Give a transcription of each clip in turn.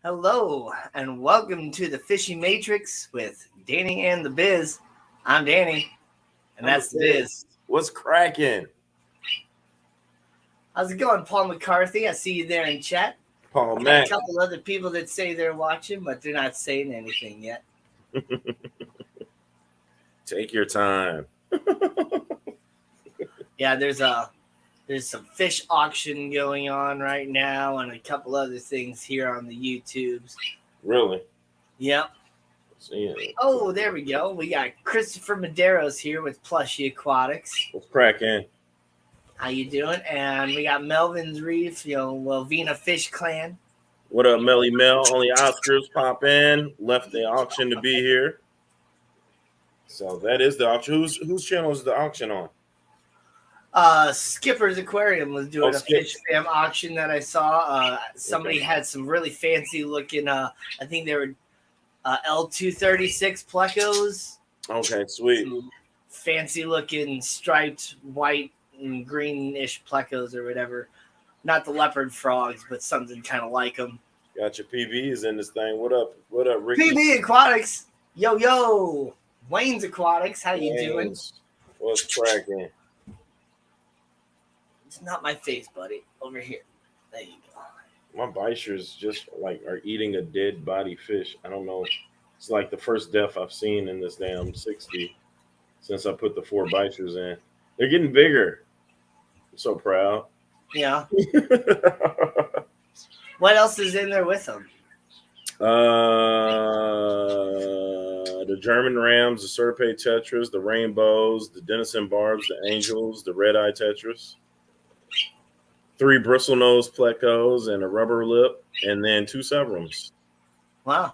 Hello, and welcome to the Fishy Matrix with Danny and The Bizz. I'm Danny, and that's The Bizz. What's cracking? How's it going, Paul McCarthy? I see you there in chat. Paul I've got Mac. a couple other people that say they're watching, but they're not saying anything yet. Take your time. Yeah, there's some fish auction going on right now, and a couple other things here on the YouTubes. Really? Yep. Oh, there we go. We got Christopher Madero's here with Plushy Aquatics. What's cracking? How you doing? And we got Melvin's Reef, Welvina Fish Clan. What up, Melly Mel? Only Oscars pop in. Left the auction to be here. So that is the auction. Whose channel is the auction on? Skipper's Aquarium was doing a Fish Fam auction that I saw. Somebody had some really fancy looking, I think they were L236 plecos. Okay, sweet. Some fancy looking striped white and greenish plecos or whatever. Not the leopard frogs, but something kind of like them. Got your PBs in this thing. What up, Ricky? PB Aquatics. Yo. Wayne's Aquatics. How you doing? What's cracking? It's not my face, buddy. Over here. There you go. My bichers just are eating a dead body fish. I don't know. It's like the first death I've seen in this damn 60 since I put the 4 bichers in. They're getting bigger. I'm so proud. Yeah. What else is in there with them? The German Rams, the Serpent Tetras, the Rainbows, the Denison Barbs, the Angels, the Red Eye Tetras, 3 Bristle Nose Plecos, and a Rubber Lip, and then 2 Severums. Wow.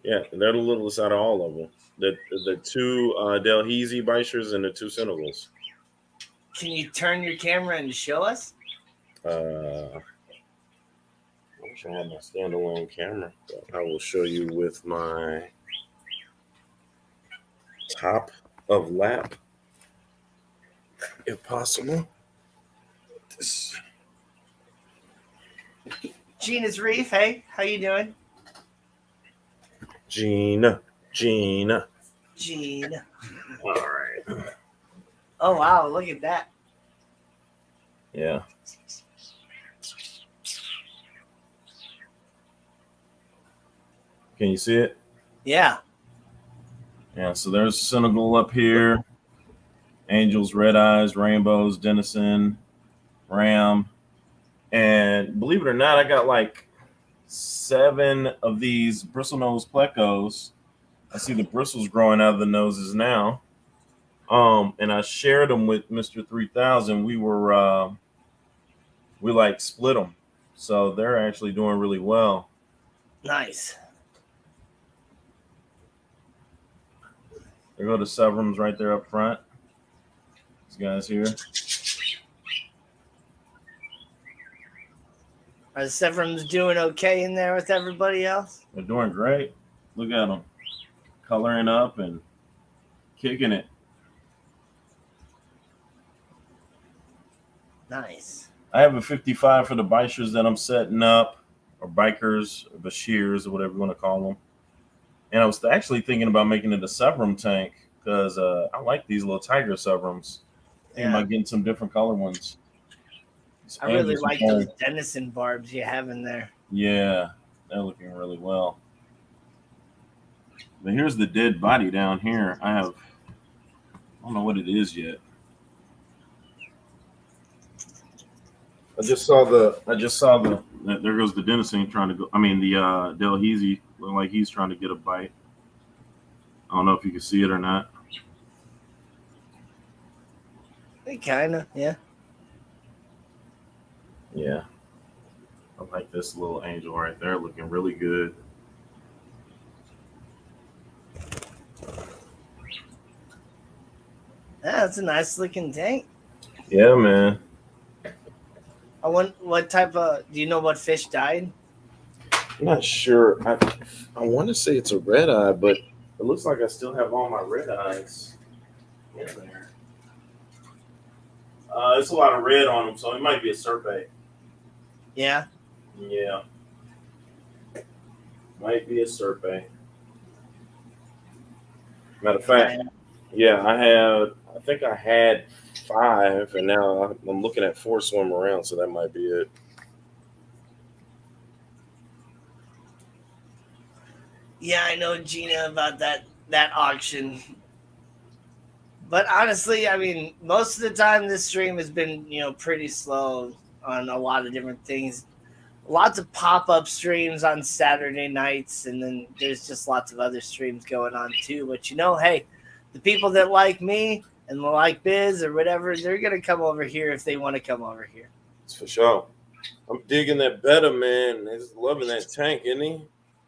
Yeah, they're the littlest out of all of them. The 2 Delhaize Bichers and the 2 Senegals. Can you turn your camera and show us? I wish I had my standalone camera. But I will show you with my top of lap, if possible. Gina's Reef, hey, how you doing? Gina. All right. Oh, wow, look at that. Yeah. Can you see it? Yeah. Yeah, so there's Senegal up here. Angels, Red Eyes, Rainbows, Denison, Ram. And believe it or not, I got 7 of these bristle nose plecos. I see the bristles growing out of the noses now. And I shared them with Mr. 3000. We split them. So they're actually doing really well. Nice. There go the Severums right there up front. These guys here. Are the Severums doing okay in there with everybody else? They're doing great. Look at them. Coloring up and kicking it. Nice. I have a 55 for the bichers that I'm setting up, or bikers, or bashirs, or whatever you want to call them. And I was actually thinking about making it a Severum tank because I like these little tiger Severums. Thinking about getting some different color ones. I really like those Denison Barbs you have in there. Yeah, they're looking really well. But here's the dead body down here. I don't know what it is yet. I just saw the. There goes the Denison trying to go. I mean, the Delhaize look like he's trying to get a bite. I don't know if you can see it or not. Kind of, yeah. Yeah. I like this little angel right there, looking really good. Yeah, that's a nice looking tank. Yeah, man. I want what type of. Do you know what fish died? I'm not sure. I want to say it's a red eye, but it looks like I still have all my red eyes in there. It's a lot of red on them, so it might be a serpent. Yeah. Yeah. Might be a serpent. Matter of fact, yeah, I think I had 5, and now I'm looking at 4 swim around, so that might be it. Yeah, I know Gina about that auction. But honestly, I mean, most of the time this stream has been, pretty slow on a lot of different things. Lots of pop-up streams on Saturday nights, and then there's just lots of other streams going on too. But hey, the people that like me and like Biz or whatever, they're gonna come over here if they want to come over here. It's for sure. I'm digging that better, man. He's loving that tank, isn't he?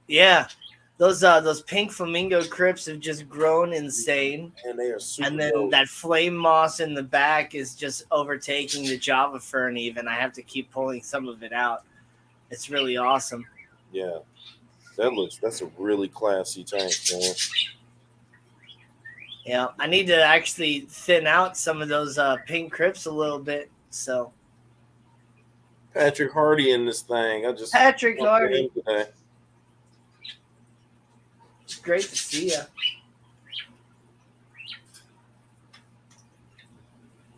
Yeah. Those pink flamingo crypts have just grown insane. And they are super And then dope. that flame moss in the back is just overtaking the Java fern even. I have to keep pulling some of it out. It's really awesome. Yeah. That's a really classy tank, man. Yeah, I need to actually thin out some of those pink crypts a little bit. So Patrick Hardy in this thing. Patrick Hardy. It's great to see you.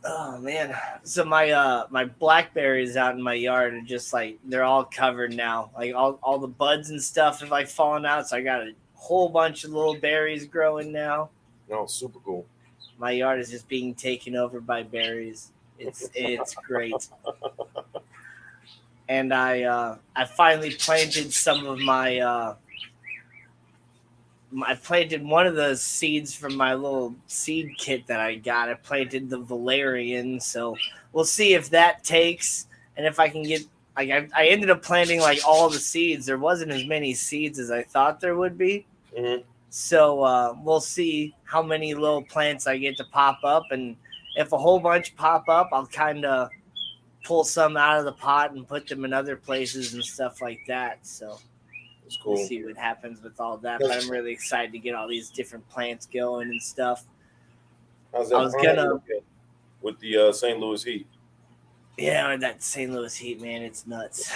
Oh man! So my blackberries out in my yard are just like they're all covered now. Like all the buds and stuff have like fallen out. So I got a whole bunch of little berries growing now. No, super cool. My yard is just being taken over by berries. It's great. And I finally planted some of my. I planted one of the seeds from my little seed kit that I got. I planted the valerian, so we'll see if that takes and if I can get. Like I ended up planting like all the seeds. There wasn't as many seeds as I thought there would be. Mm-hmm. So we'll see how many little plants I get to pop up, and if a whole bunch pop up, I'll kind of pull some out of the pot and put them in other places and stuff like that. So. Cool. We'll see what happens with all that, but I'm really excited to get all these different plants going and stuff. How's that with the St. Louis Heat? Yeah, that St. Louis Heat, man, it's nuts.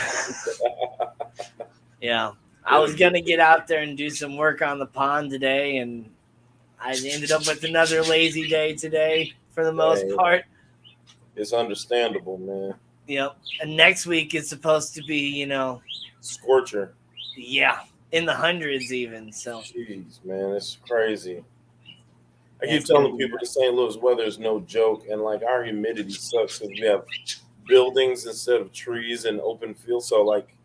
Yeah, I was gonna get out there and do some work on the pond today, and I ended up with another lazy day today for the most part. It's understandable, man. Yep, and next week is supposed to be, scorcher. Yeah, in the hundreds even. So, jeez, man, it's crazy. I keep telling people the St. Louis weather is no joke, and like our humidity sucks because we have buildings instead of trees and open fields. So like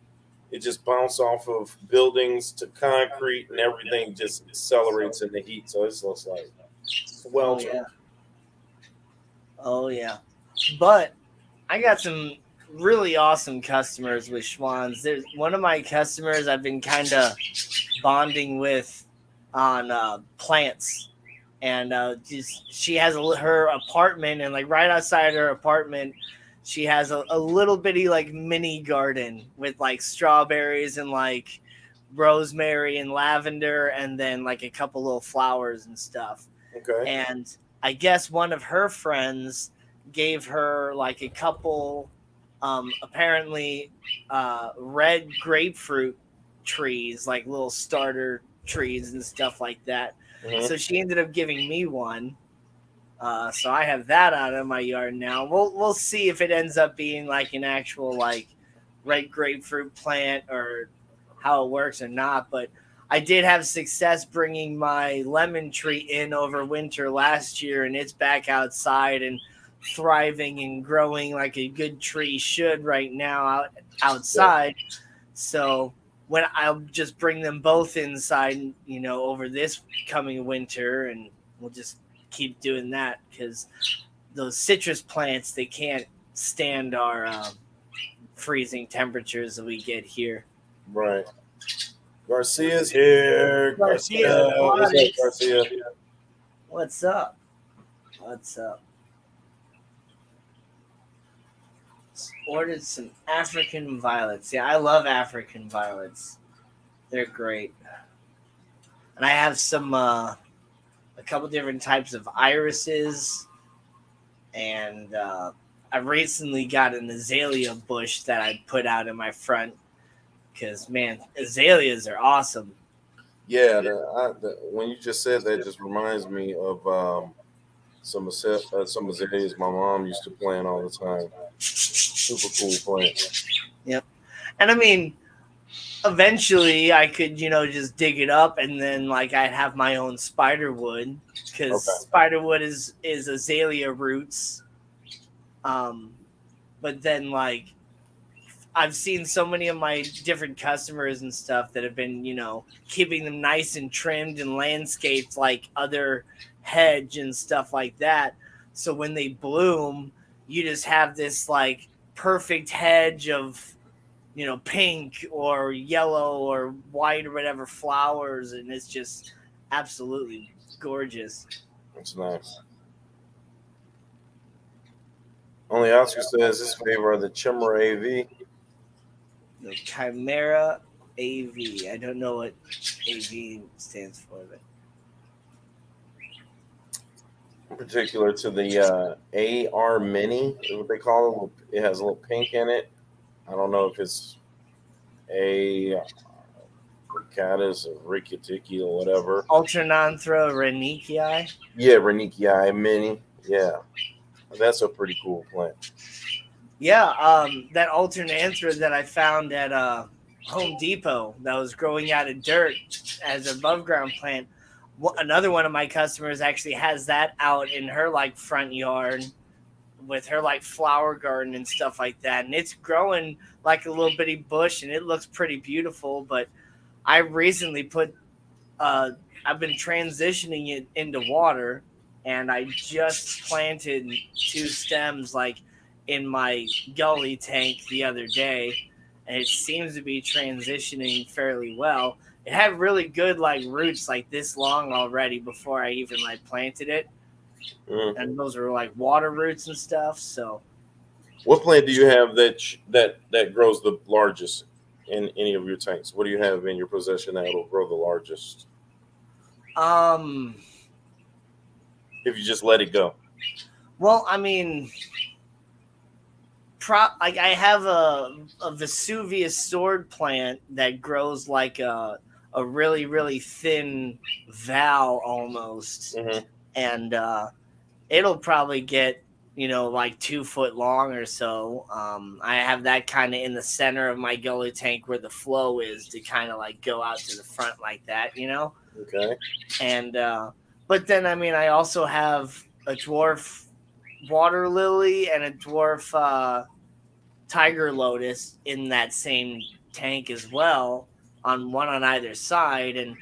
it just bounces off of buildings to concrete, and everything just accelerates in the heat. So it's just like sweltering. Oh yeah, but I got some really awesome customers with Schwann's. There's one of my customers I've been kind of bonding with on plants, and she has her apartment, and like right outside her apartment she has a little bitty like mini garden with like strawberries and like rosemary and lavender, and then like a couple little flowers and stuff. Okay. And I guess one of her friends gave her like a couple apparently red grapefruit trees, like little starter trees and stuff like that. Mm-hmm. So she ended up giving me one. So I have that out of my yard now. We'll see if it ends up being like an actual like red grapefruit plant or how it works or not. But I did have success bringing my lemon tree in over winter last year, and it's back outside and thriving and growing like a good tree should right now outside. So when I'll just bring them both inside, over this coming winter, and we'll just keep doing that because those citrus plants, they can't stand our freezing temperatures that we get here. Right. Garcia's here. Garcia. What's up, Garcia? What's up? Ordered some African violets. Yeah, I love African violets. They're great. And I have some a couple different types of irises, and I recently got an azalea bush that I put out in my front. because man, azaleas are awesome. Yeah, when you just said that, just reminds me of some azaleas my mom used to plant all the time. Super cool plants. Yep. And I mean, eventually I could, just dig it up and then like I'd have my own spider wood because Okay. spider wood is azalea roots. But then like I've seen so many of my different customers and stuff that have been, keeping them nice and trimmed and landscaped like other hedge and stuff like that. So when they bloom, you just have this like perfect hedge of, pink or yellow or white or whatever flowers. And it's just absolutely gorgeous. That's nice. Only Oscar says his favorite are the Chimera AV. The Chimera AV. I don't know what AV stands for, but In particular to the AR Mini, is what they call it. It has a little pink in it. I don't know if it's a Ricatus or Ricatiki or whatever. Ultrananthra renicii. Yeah, Renicii Mini. Yeah, that's a pretty cool plant. Yeah, that Alternanthra that I found at Home Depot that was growing out of dirt as an above ground plant. Another one of my customers actually has that out in her like front yard with her like flower garden and stuff like that, and it's growing like a little bitty bush, and it looks pretty beautiful. But I recently I've been transitioning it into water, and I just planted 2 stems like in my gully tank the other day, and it seems to be transitioning fairly well. It had really good like roots like this long already before I even like planted it. Mm-hmm. And those are like water roots and stuff. So what plant do you have that grows the largest in any of your tanks? What do you have in your possession that will grow the largest? If you just let it go. Well, I mean, like I have a Vesuvius sword plant that grows like a really really thin val almost, Mm-hmm. and it'll probably get like 2 foot long or so. I have that kind of in the center of my gully tank where the flow is to kind of like go out to the front like that, Okay. And but then I mean I also have a dwarf water lily and a dwarf tiger lotus in that same tank as well, on one on either side, and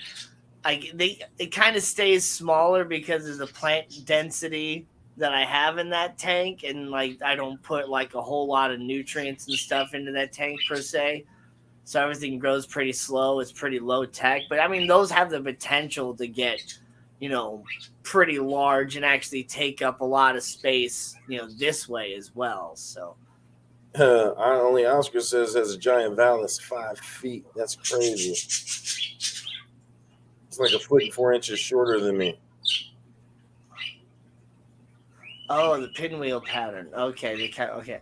it kind of stays smaller because of the plant density that I have in that tank, and like I don't put like a whole lot of nutrients and stuff into that tank per se, so everything grows pretty slow. It's pretty low tech, but I mean those have the potential to get pretty large and actually take up a lot of space this way as well. So Only Oscar says has a giant val that's 5 feet. That's crazy. It's like 1.4 inches shorter than me. oh, the pinwheel pattern. Okay, okay.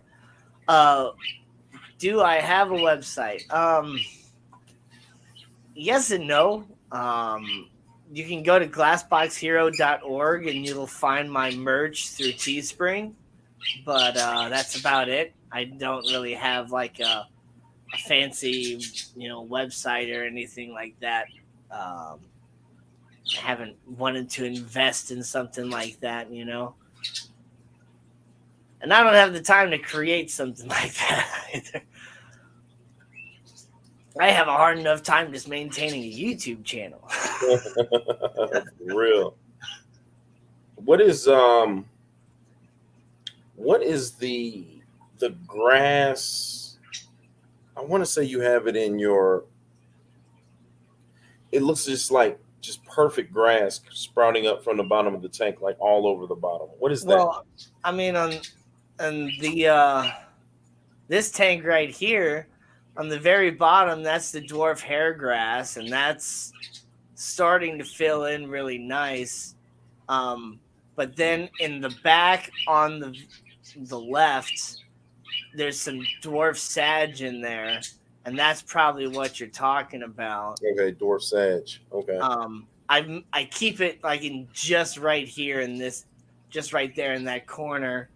Do I have a website? Yes and no. You can go to glassboxhero.org and you'll find my merch through Teespring, but that's about it. I don't really have like a fancy, website or anything like that. I haven't wanted to invest in something like that, and I don't have the time to create something like that either. I have a hard enough time just maintaining a YouTube channel. For real. What is the grass? I want to say you have it in your. It looks just perfect grass sprouting up from the bottom of the tank, like all over the bottom. What is that? Well, I mean, on the this tank right here, on the very bottom, that's the dwarf hairgrass, and that's starting to fill in really nice. But then in the back on the left, there's some dwarf sage in there, and that's probably what you're talking about. Okay, dwarf sage. Okay. I keep it like in just right here in this, just right there in that corner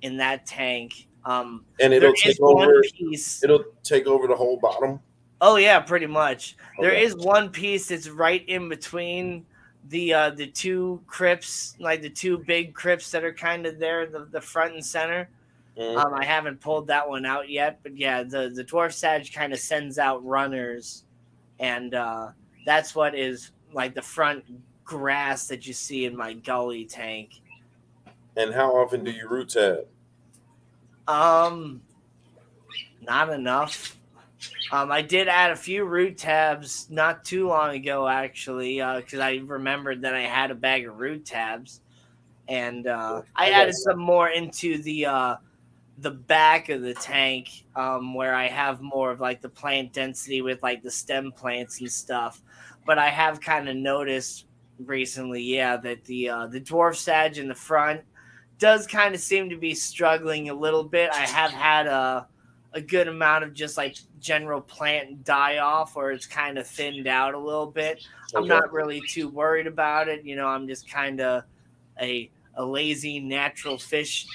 in that tank. And there it'll is take one over. piece. It'll take over the whole bottom. Oh yeah, pretty much. There Okay. is one piece that's right in between the two crypts, like the two big crypts that are kind of there, the front and center. I haven't pulled that one out yet, but yeah, the dwarf sage kind of sends out runners, and that's what is like the front grass that you see in my gully tank. And how often do you root tab? Not enough. I did add a few root tabs not too long ago, actually, because I remembered that I had a bag of root tabs, and I added some more into the back of the tank, where I have more of like the plant density with like the stem plants and stuff. But I have kind of noticed recently, yeah, that the dwarf sage in the front does kind of seem to be struggling a little bit. I have had a good amount of just like general plant die off, where it's kind of thinned out a little bit. Okay. I'm not really too worried about it. I'm just kind of a lazy natural fish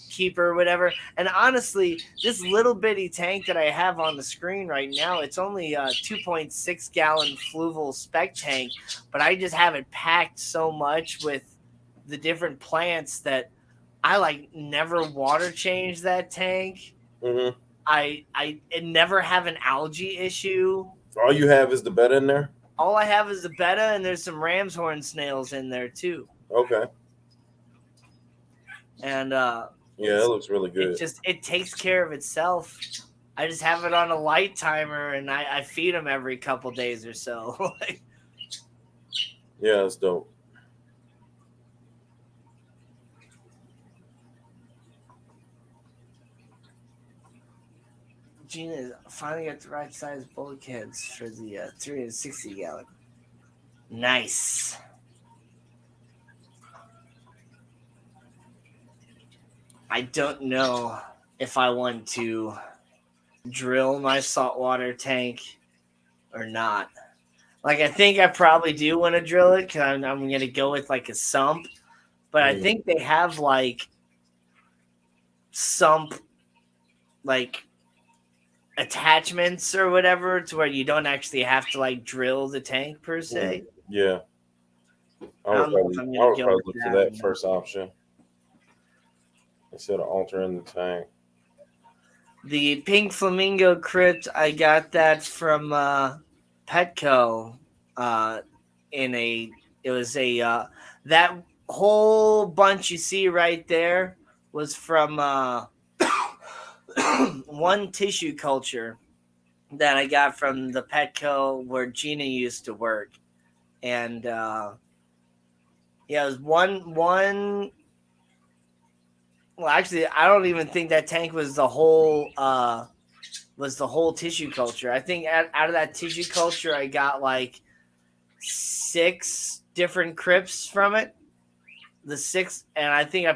keeper or whatever. And honestly, this little bitty tank that I have on the screen right now, it's only a 2.6 gallon fluval spec tank, but I just have it packed so much with the different plants that I like never water change that tank. I never have an algae issue. All you have is the betta in there? All I have is the betta, and there's some ram's horn snails in there too. Okay. And yeah, it looks really good. It takes care of itself. I just have it on a light timer, and I feed them every couple days or so. Yeah, it's dope. Gina finally got the right size bulkheads for the 360 gallon. Nice. I don't know if I want to drill my saltwater tank or not. Like, I think I probably do want to drill it, because I'm going to go with like a sump. But I think they have like sump like attachments or whatever, to where you don't actually have to like drill the tank per se. Yeah. I would probably look for that first option instead of altering the tank. The pink flamingo crypt, I got that from Petco. That whole bunch you see right there was from one tissue culture that I got from the Petco where Gina used to work. And yeah, it was one. Well, actually, I don't even think that tank was the whole tissue culture. I think out of that tissue culture, I got like 6 different crypts from it. The 6, and I think I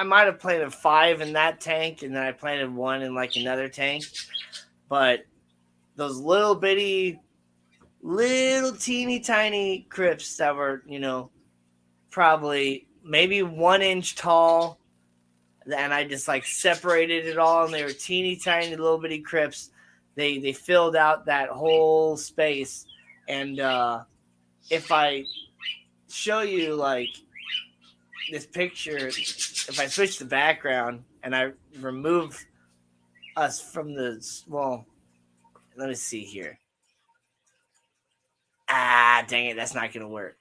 might have planted 5 in that tank, and then I planted 1 in like another tank. But those little bitty, little teeny tiny crypts that were, probably maybe 1 inch tall, and I just like separated it all, and they were teeny tiny little bitty crypts. They filled out that whole space. And if I show you like this picture, if I switch the background and I remove us from let me see here. Dang it, that's not gonna work.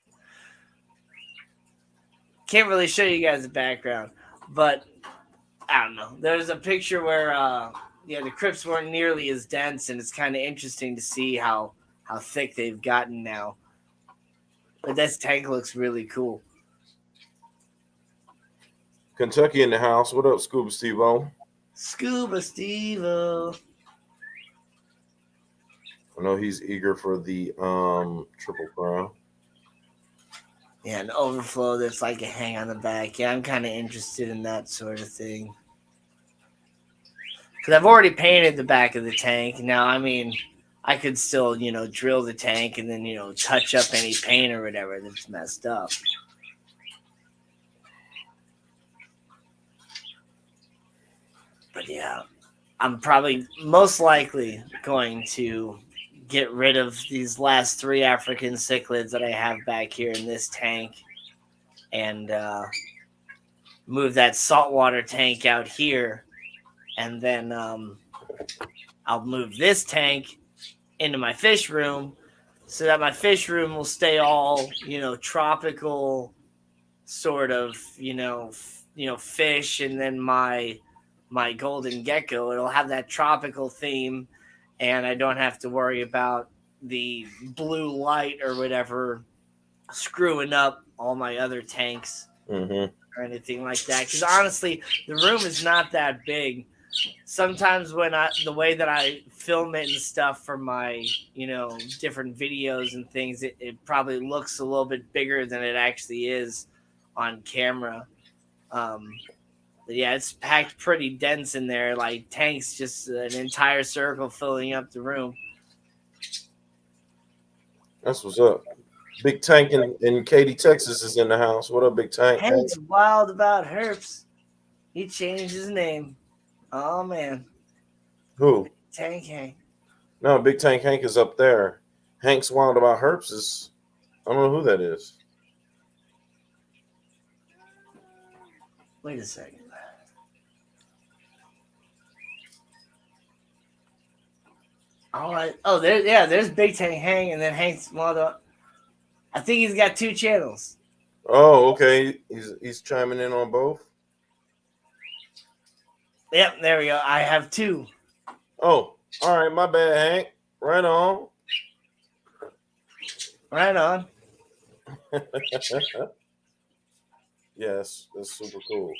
Can't really show you guys the background, but I don't know. There's a picture where the crypts weren't nearly as dense, and it's kind of interesting to see how thick they've gotten now. But this tank looks really cool. Kentucky in the house. What up, Scuba Steve-O? Scuba Steve-O. I know he's eager for the Triple Crown. Yeah, an overflow that's like a hang on the back. Yeah, I'm kind of interested in that sort of thing. because I've already painted the back of the tank. Now, I mean, I could still, drill the tank and then, touch up any paint or whatever that's messed up. But yeah, I'm probably most likely going to get rid of these last 3 African cichlids that I have back here in this tank and move that saltwater tank out here. And then I'll move this tank into my fish room so that my fish room will stay all, tropical sort of, fish. And then my golden gecko, it'll have that tropical theme, and I don't have to worry about the blue light or whatever screwing up all my other tanks or anything like that. Because honestly, the room is not that big. Sometimes when the way that I film it and stuff for my, different videos and things, it probably looks a little bit bigger than it actually is on camera. But yeah, it's packed pretty dense in there, like tanks, just an entire circle filling up the room. That's what's up. Big Tank in Katy, Texas is in the house. What up, Big Tank? Hank's wild about herps. He changed his name. Oh, man. Who? Tank Hank. No, Big Tank Hank is up there. Hank's wild about herps is, I don't know who that is. Wait a second. All right. Oh, there's Big Tank Hank, and then Hank's wild about. I think he's got 2 channels. Oh, okay. He's chiming in on both. Yep, there we go. I have 2. Oh, all right. My bad, Hank. Right on. Right on. Yes, that's super cool.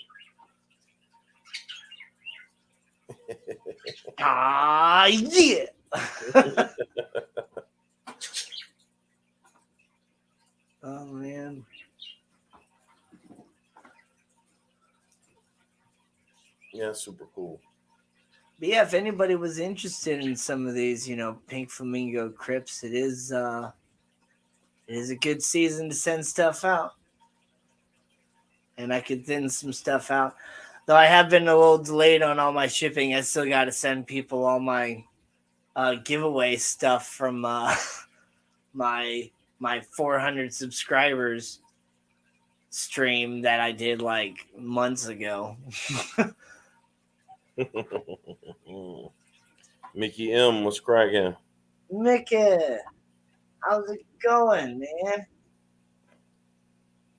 Ah, yeah. Oh, man. Yeah, super cool. But yeah, if anybody was interested in some of these, pink flamingo crypts, it is a good season to send stuff out. And I could thin some stuff out. Though I have been a little delayed on all my shipping, I still got to send people all my giveaway stuff from my 400 subscribers stream that I did like months ago. Mickey M was cracking. Mickey, how's it going, man?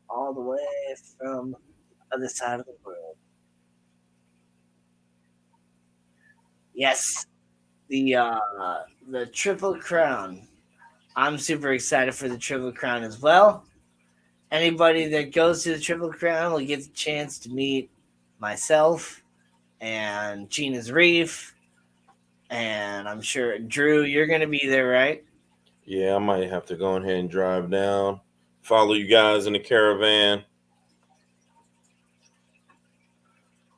All the way from the other side of the world. Yes, the Triple Crown. I'm super excited for the Triple Crown as well. Anybody that goes to the Triple Crown will get the chance to meet myself and Gina's Reef. And I'm sure, Drew, you're going to be there, right? Yeah, I might have to go ahead and drive down, follow you guys in the caravan.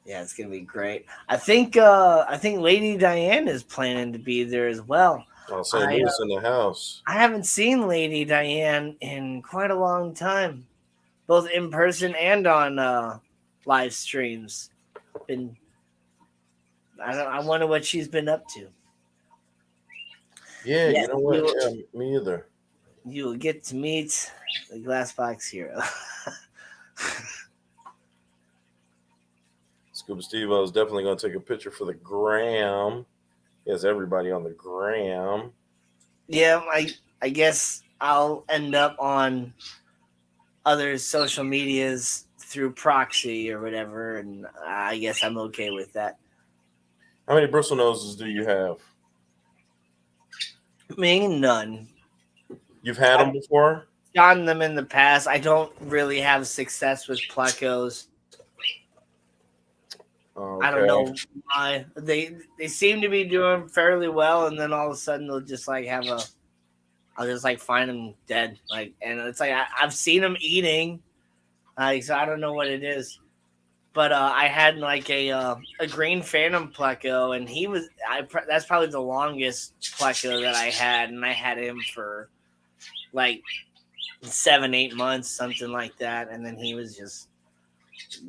Yeah, it's going to be great. I think Lady Diane is planning to be there as well. I'll say Louis in the house. I haven't seen Lady Diane in quite a long time, both in person and on live streams. I wonder what she's been up to. Yeah, you know what? Yeah, me either. You will get to meet the Glassbox Hero. Scuba Steve, I was definitely going to take a picture for the gram. Yes, everybody on the gram. Yeah, I guess I'll end up on other social medias through proxy or whatever, and I guess I'm okay with that. How many bristle noses do you have? Me, none. You've had them before? Gotten them in the past. I don't really have success with plecos. Okay. I don't know why. They seem to be doing fairly well, and then all of a sudden they'll just like I'll just like find them dead. Like, and it's like I've seen them eating. So I don't know what it is. But I had like a green phantom pleco, and that's probably the longest pleco that I had, and I had him for like 7-8 months, something like that, and then he was just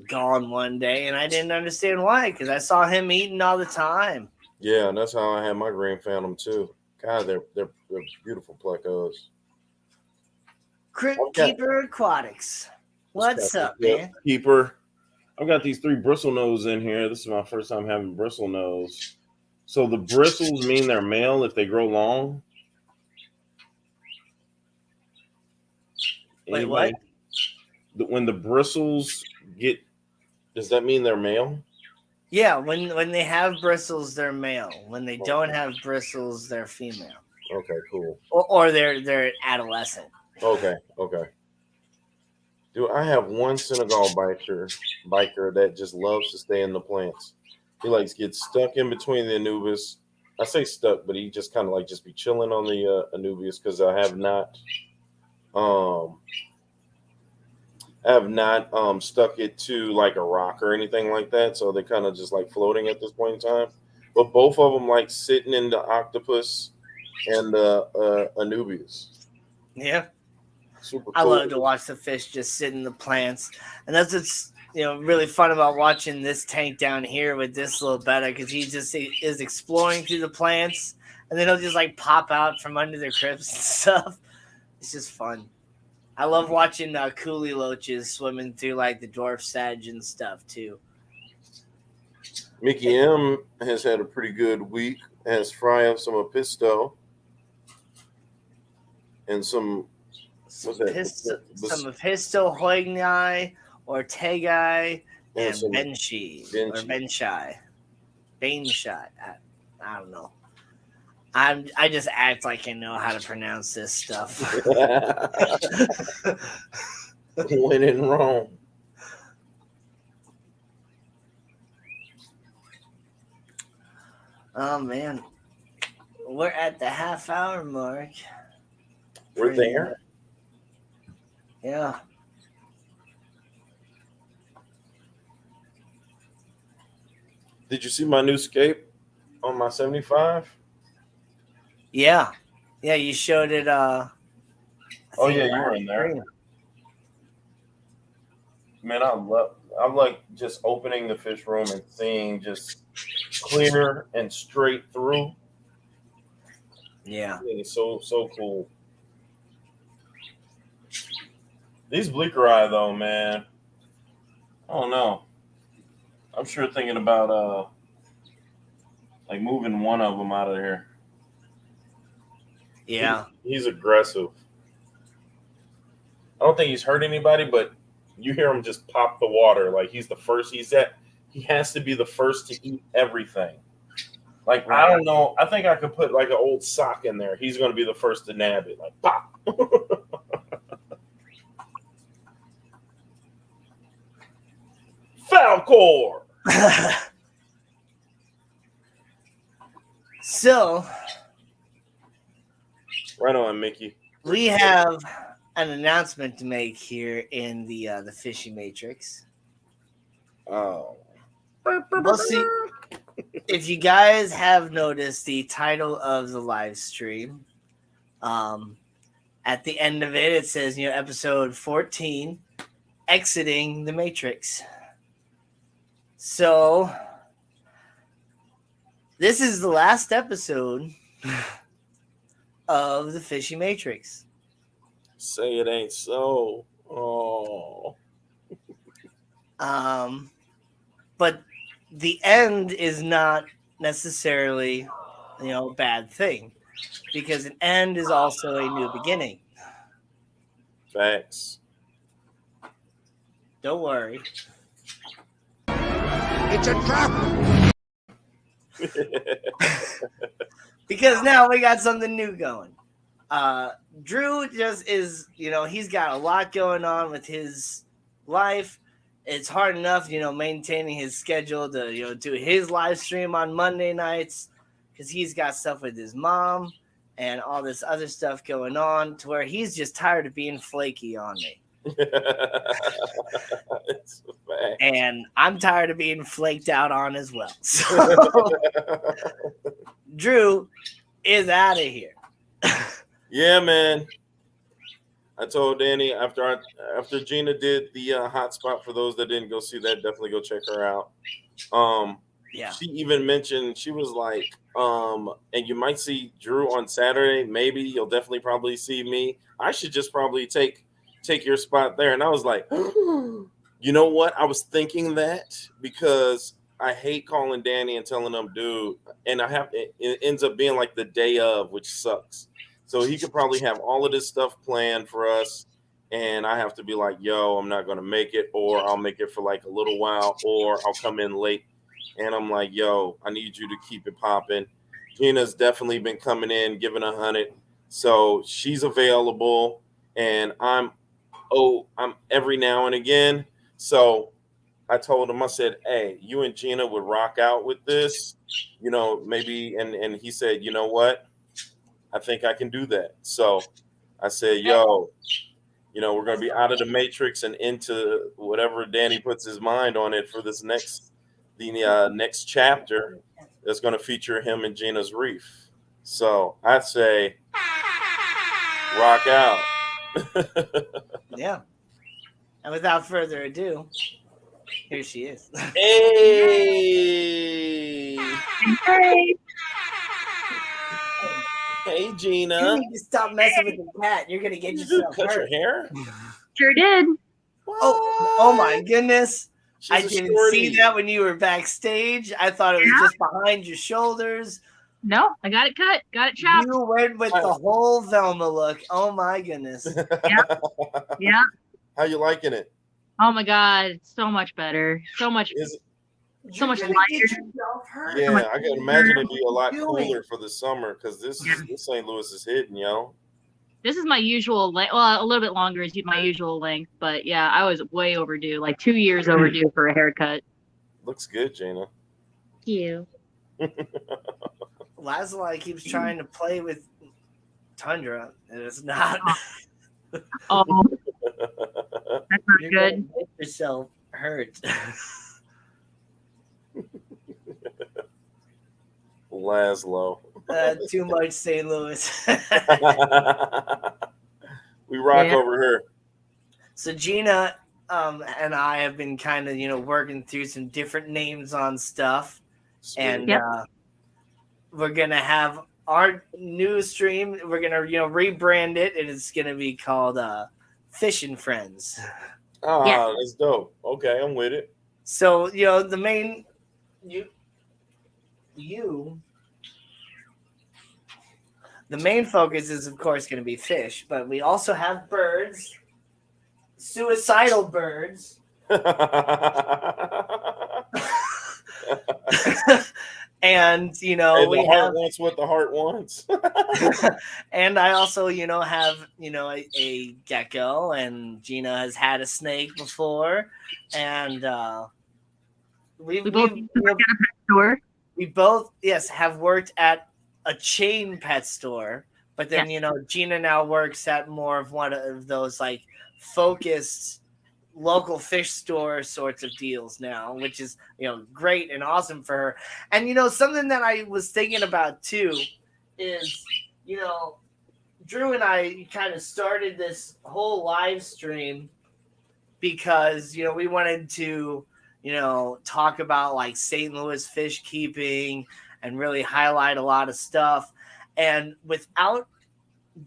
gone one day, and I didn't understand why, because I saw him eating all the time. Yeah, and that's how I had my green phantom too. God, they're beautiful plecos. Crypt Keeper Aquatics. What's up, man? Keeper. I've got these 3 bristle nose in here. This is my first time having bristle nose. So the bristles mean they're male if they grow long. Wait, what? When the bristles does that mean they're male? Yeah, when they have bristles, they're male. When they don't have bristles, they're female. Okay, cool. Or they're adolescent. Okay. Dude, I have one Senegal biker that just loves to stay in the plants. He gets stuck in between the Anubis. I say stuck, but he just kind of just be chilling on the Anubias because I have not stuck it to like a rock or anything like that. So they're kind of just floating at this point in time. But both of them like sitting in the octopus and the Anubias. Yeah. Super cool. I love to watch the fish just sit in the plants, and that's what's really fun about watching this tank down here with this little betta, because he just is exploring through the plants, and then he'll just pop out from under their crypts and stuff. It's just fun. I love watching coolie loaches swimming through the dwarf sedge and stuff too. Mickey M has had a pretty good week. Has fry up some Episto and some. Some Episto, Hoignai, Ortegai, and Benshi. Or Benshai. Bainshai. I don't know. I just act like I know how to pronounce this stuff. When in Rome. Oh, man. We're at the half-hour mark. We're there? Yeah. Did you see my new scape on my 75? Yeah. Yeah, you showed it. Oh, yeah, you were in there. Man, I like just opening the fish room and seeing just clear and straight through. Yeah. It's so cool. These bleaker eye though, man. I don't know. I'm sure thinking about moving one of them out of here. Yeah. He's aggressive. I don't think he's hurt anybody, but you hear him just pop the water. He's the first. He has to be the first to eat everything. Right. I don't know. I think I could put an old sock in there. He's going to be the first to nab it. Pop. Falcor. So, right on, Mickey. We have an announcement to make here in the Fishy Matrix. Oh. We'll see. If you guys have noticed the title of the live stream, at the end of it says, episode 14, Exiting the Matrix. So, this is the last episode of the Fishy Matrix. Say it ain't so. Oh. But the end is not necessarily, a bad thing, because an end is also a new beginning. Facts. Don't worry. It's a trap. Because now we got something new going. Drew just is, he's got a lot going on with his life. It's hard enough, maintaining his schedule to, do his live stream on Monday nights, because he's got stuff with his mom and all this other stuff going on, to where he's just tired of being flaky on me. It's a fact. And I'm tired of being flaked out on as well. So Drew is out of here. Yeah, man. I told Danny after Gina did the hotspot. For those that didn't go see that, definitely go check her out. Yeah. She even mentioned, she was like, and you might see Drew on Saturday. Maybe you'll definitely probably see me. I should just probably take your spot there. And I was like, you know what? I was thinking that because I hate calling Danny and telling him, dude, and it ends up being like the day of, which sucks. So he could probably have all of this stuff planned for us. And I have to be like, yo, I'm not going to make it, or I'll make it for like a little while, or I'll come in late. And I'm like, yo, I need you to keep it popping. Gina's definitely been coming in, giving 100. So she's available. And I'm every now and again. So I told him, I said, hey, you and Gina would rock out with this, maybe. And he said, you know what? I think I can do that. So I said, yo, we're going to be out of the matrix and into whatever Danny puts his mind on it for this next chapter that's going to feature him and Gina's reef. So I'd say rock out. Yeah. And without further ado, here she is. Hey. Hey. Hey, Gina. You need to stop messing with the cat. You're going to get yourself cut hurt. your hair? Sure did. Oh my goodness. She's I didn't see that when you were backstage. I thought it was just behind your shoulders. No, I got it cut. Got it chopped. You went with the whole Velma look. Oh my goodness. Yeah. How you liking it? Oh my God, it's so much better. So much lighter. Yeah, I can imagine it'd be a lot cooler for the summer because this St. Louis is hidden, yo. This is my usual length. Well, a little bit longer is my usual length, but yeah, I was way overdue, like 2 years overdue for a haircut. Looks good, Gina. Thank you. Lazuli keeps trying to play with Tundra, and it's not. Oh, that's not You're good. gonna get yourself hurt. Laszlo. Too much St. Louis. We rock over here. So Gina and I have been kind of, working through some different names on stuff. Sweet. And we're going to have our new stream. We're going to, rebrand it, and it's going to be called Fishing Friends. Oh, that's dope. Okay, I'm with it. So, the main... The main focus is, of course, going to be fish, but we also have birds, suicidal birds. And, hey, the heart wants what the heart wants. And I also, have, a gecko, and Gina has had a snake before. And we both work at a pet store. We both, have worked at a chain pet store, but then, Gina now works at more of one of those like focused local fish store sorts of deals now, which is, great and awesome for her. And, something that I was thinking about too is, Drew and I kind of started this whole live stream because, we wanted to, talk about like St. Louis fish keeping and really highlight a lot of stuff. And without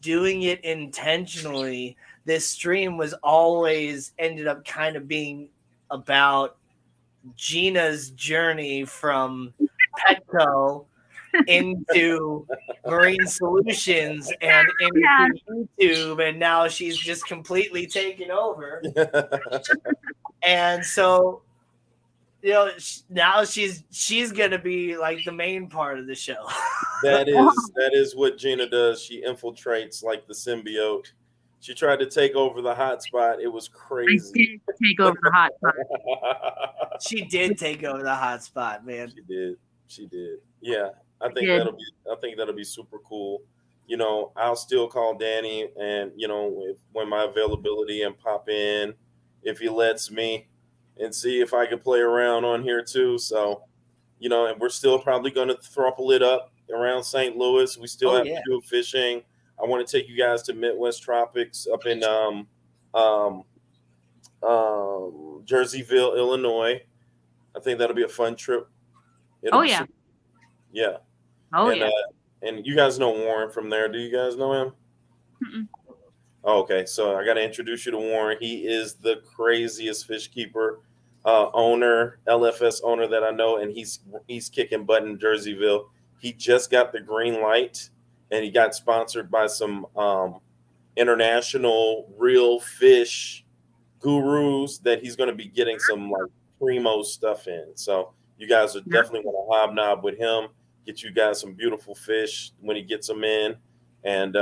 doing it intentionally, this stream was always ended up kind of being about Gina's journey from Petco into Marine Solutions and into YouTube, and now she's just completely taken over. And so, now she's gonna be like the main part of the show. That is what Gina does. She infiltrates like the symbiote. She tried to take over the hotspot. It was crazy. I did take over the hotspot. She did take over the hotspot, man. She did. Yeah, I think that'll be super cool. I'll still call Danny and, when my availability and pop in if he lets me and see if I can play around on here too. So, and we're still probably going to throuple it up around St. Louis. We still have to do fishing. I want to take you guys to Midwest Tropics up in Jerseyville, Illinois. I think that'll be a fun trip. Yeah. And you guys know Warren from there. Do you guys know him? Mm-mm. Oh, okay. So I got to introduce you to Warren. He is the craziest fish keeper owner, LFS owner that I know, and he's kicking butt in Jerseyville. He just got the green light, and he got sponsored by some international real fish gurus that he's going to be getting some like primo stuff in. So you guys are definitely going to hobnob with him, get you guys some beautiful fish when he gets them in, and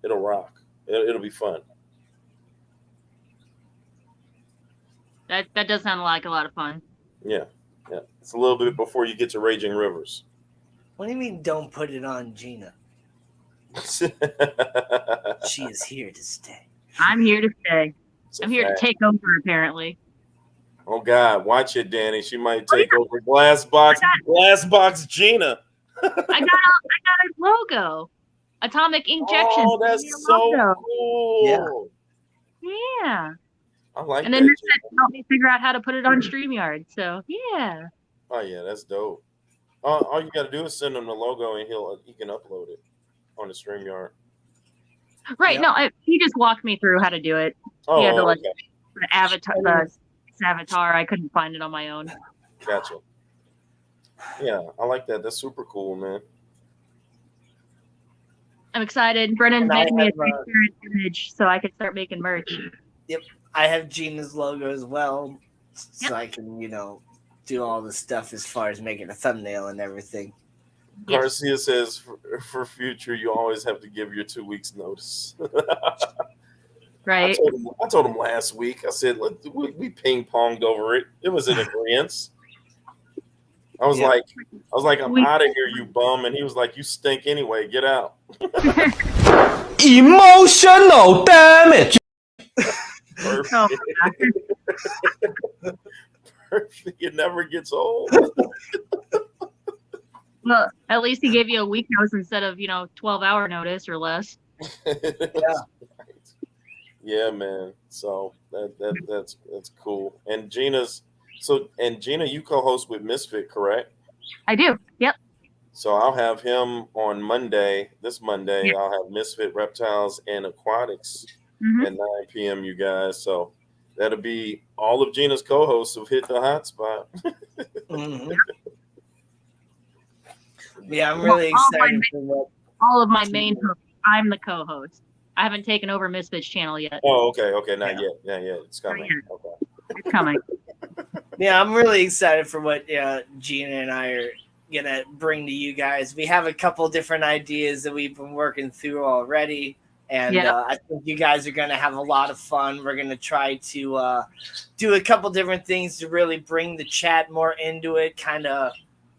it'll rock. It'll be fun. That does sound like a lot of fun. Yeah. It's a little bit before you get to Raging Rivers. What do you mean don't put it on Gina? She is here to stay. I'm here to stay. I'm here to take over, apparently. Oh, God. Watch it, Danny. She might take over Glass Box Gina. I got his logo. Atomic Injection. Oh, that's so cool. Yeah. I like and then that. This helped me figure out how to put it on StreamYard. So, yeah. Oh, yeah. That's dope. All you got to do is send him the logo, and he can upload it on the StreamYard. Right. Yep. No, he just walked me through how to do it. Oh, yeah, okay. The avatar. I couldn't find it on my own. Gotcha. Yeah, I like that. That's super cool, man. I'm excited. Brennan's making me a transparent image so I can start making merch. Yep. I have Gina's logo as well. So I can, do all the stuff as far as making a thumbnail and everything. Garcia says, for future, you always have to give your 2 weeks notice. Right. I told him last week. I said, we ping-ponged over it. It was an agreement. I was like, I'm out of here, you bum. And he was like, you stink anyway. Get out. Emotional damage. Perfect. Perfect. It never gets old. Well, at least he gave you a week notice instead of 12-hour notice or less. Yeah, man. So that's cool. And Gina, you co-host with Misfit, correct? I do. Yep. So I'll have him on Monday. This Monday, yeah. I'll have Misfit Reptiles and Aquatics at 9 p.m. You guys. So that'll be all of Gina's co-hosts who've hit the hot spot. Yeah, I'm really excited for that. All of my main hosts. I'm the co-host. I haven't taken over Misfit's channel yet. Oh, okay. Not yet. It's coming. Okay. It's coming. Yeah, I'm really excited for what Gina and I are going to bring to you guys. We have a couple different ideas that we've been working through already. And I think you guys are going to have a lot of fun. We're going to try to do a couple different things to really bring the chat more into it, kind of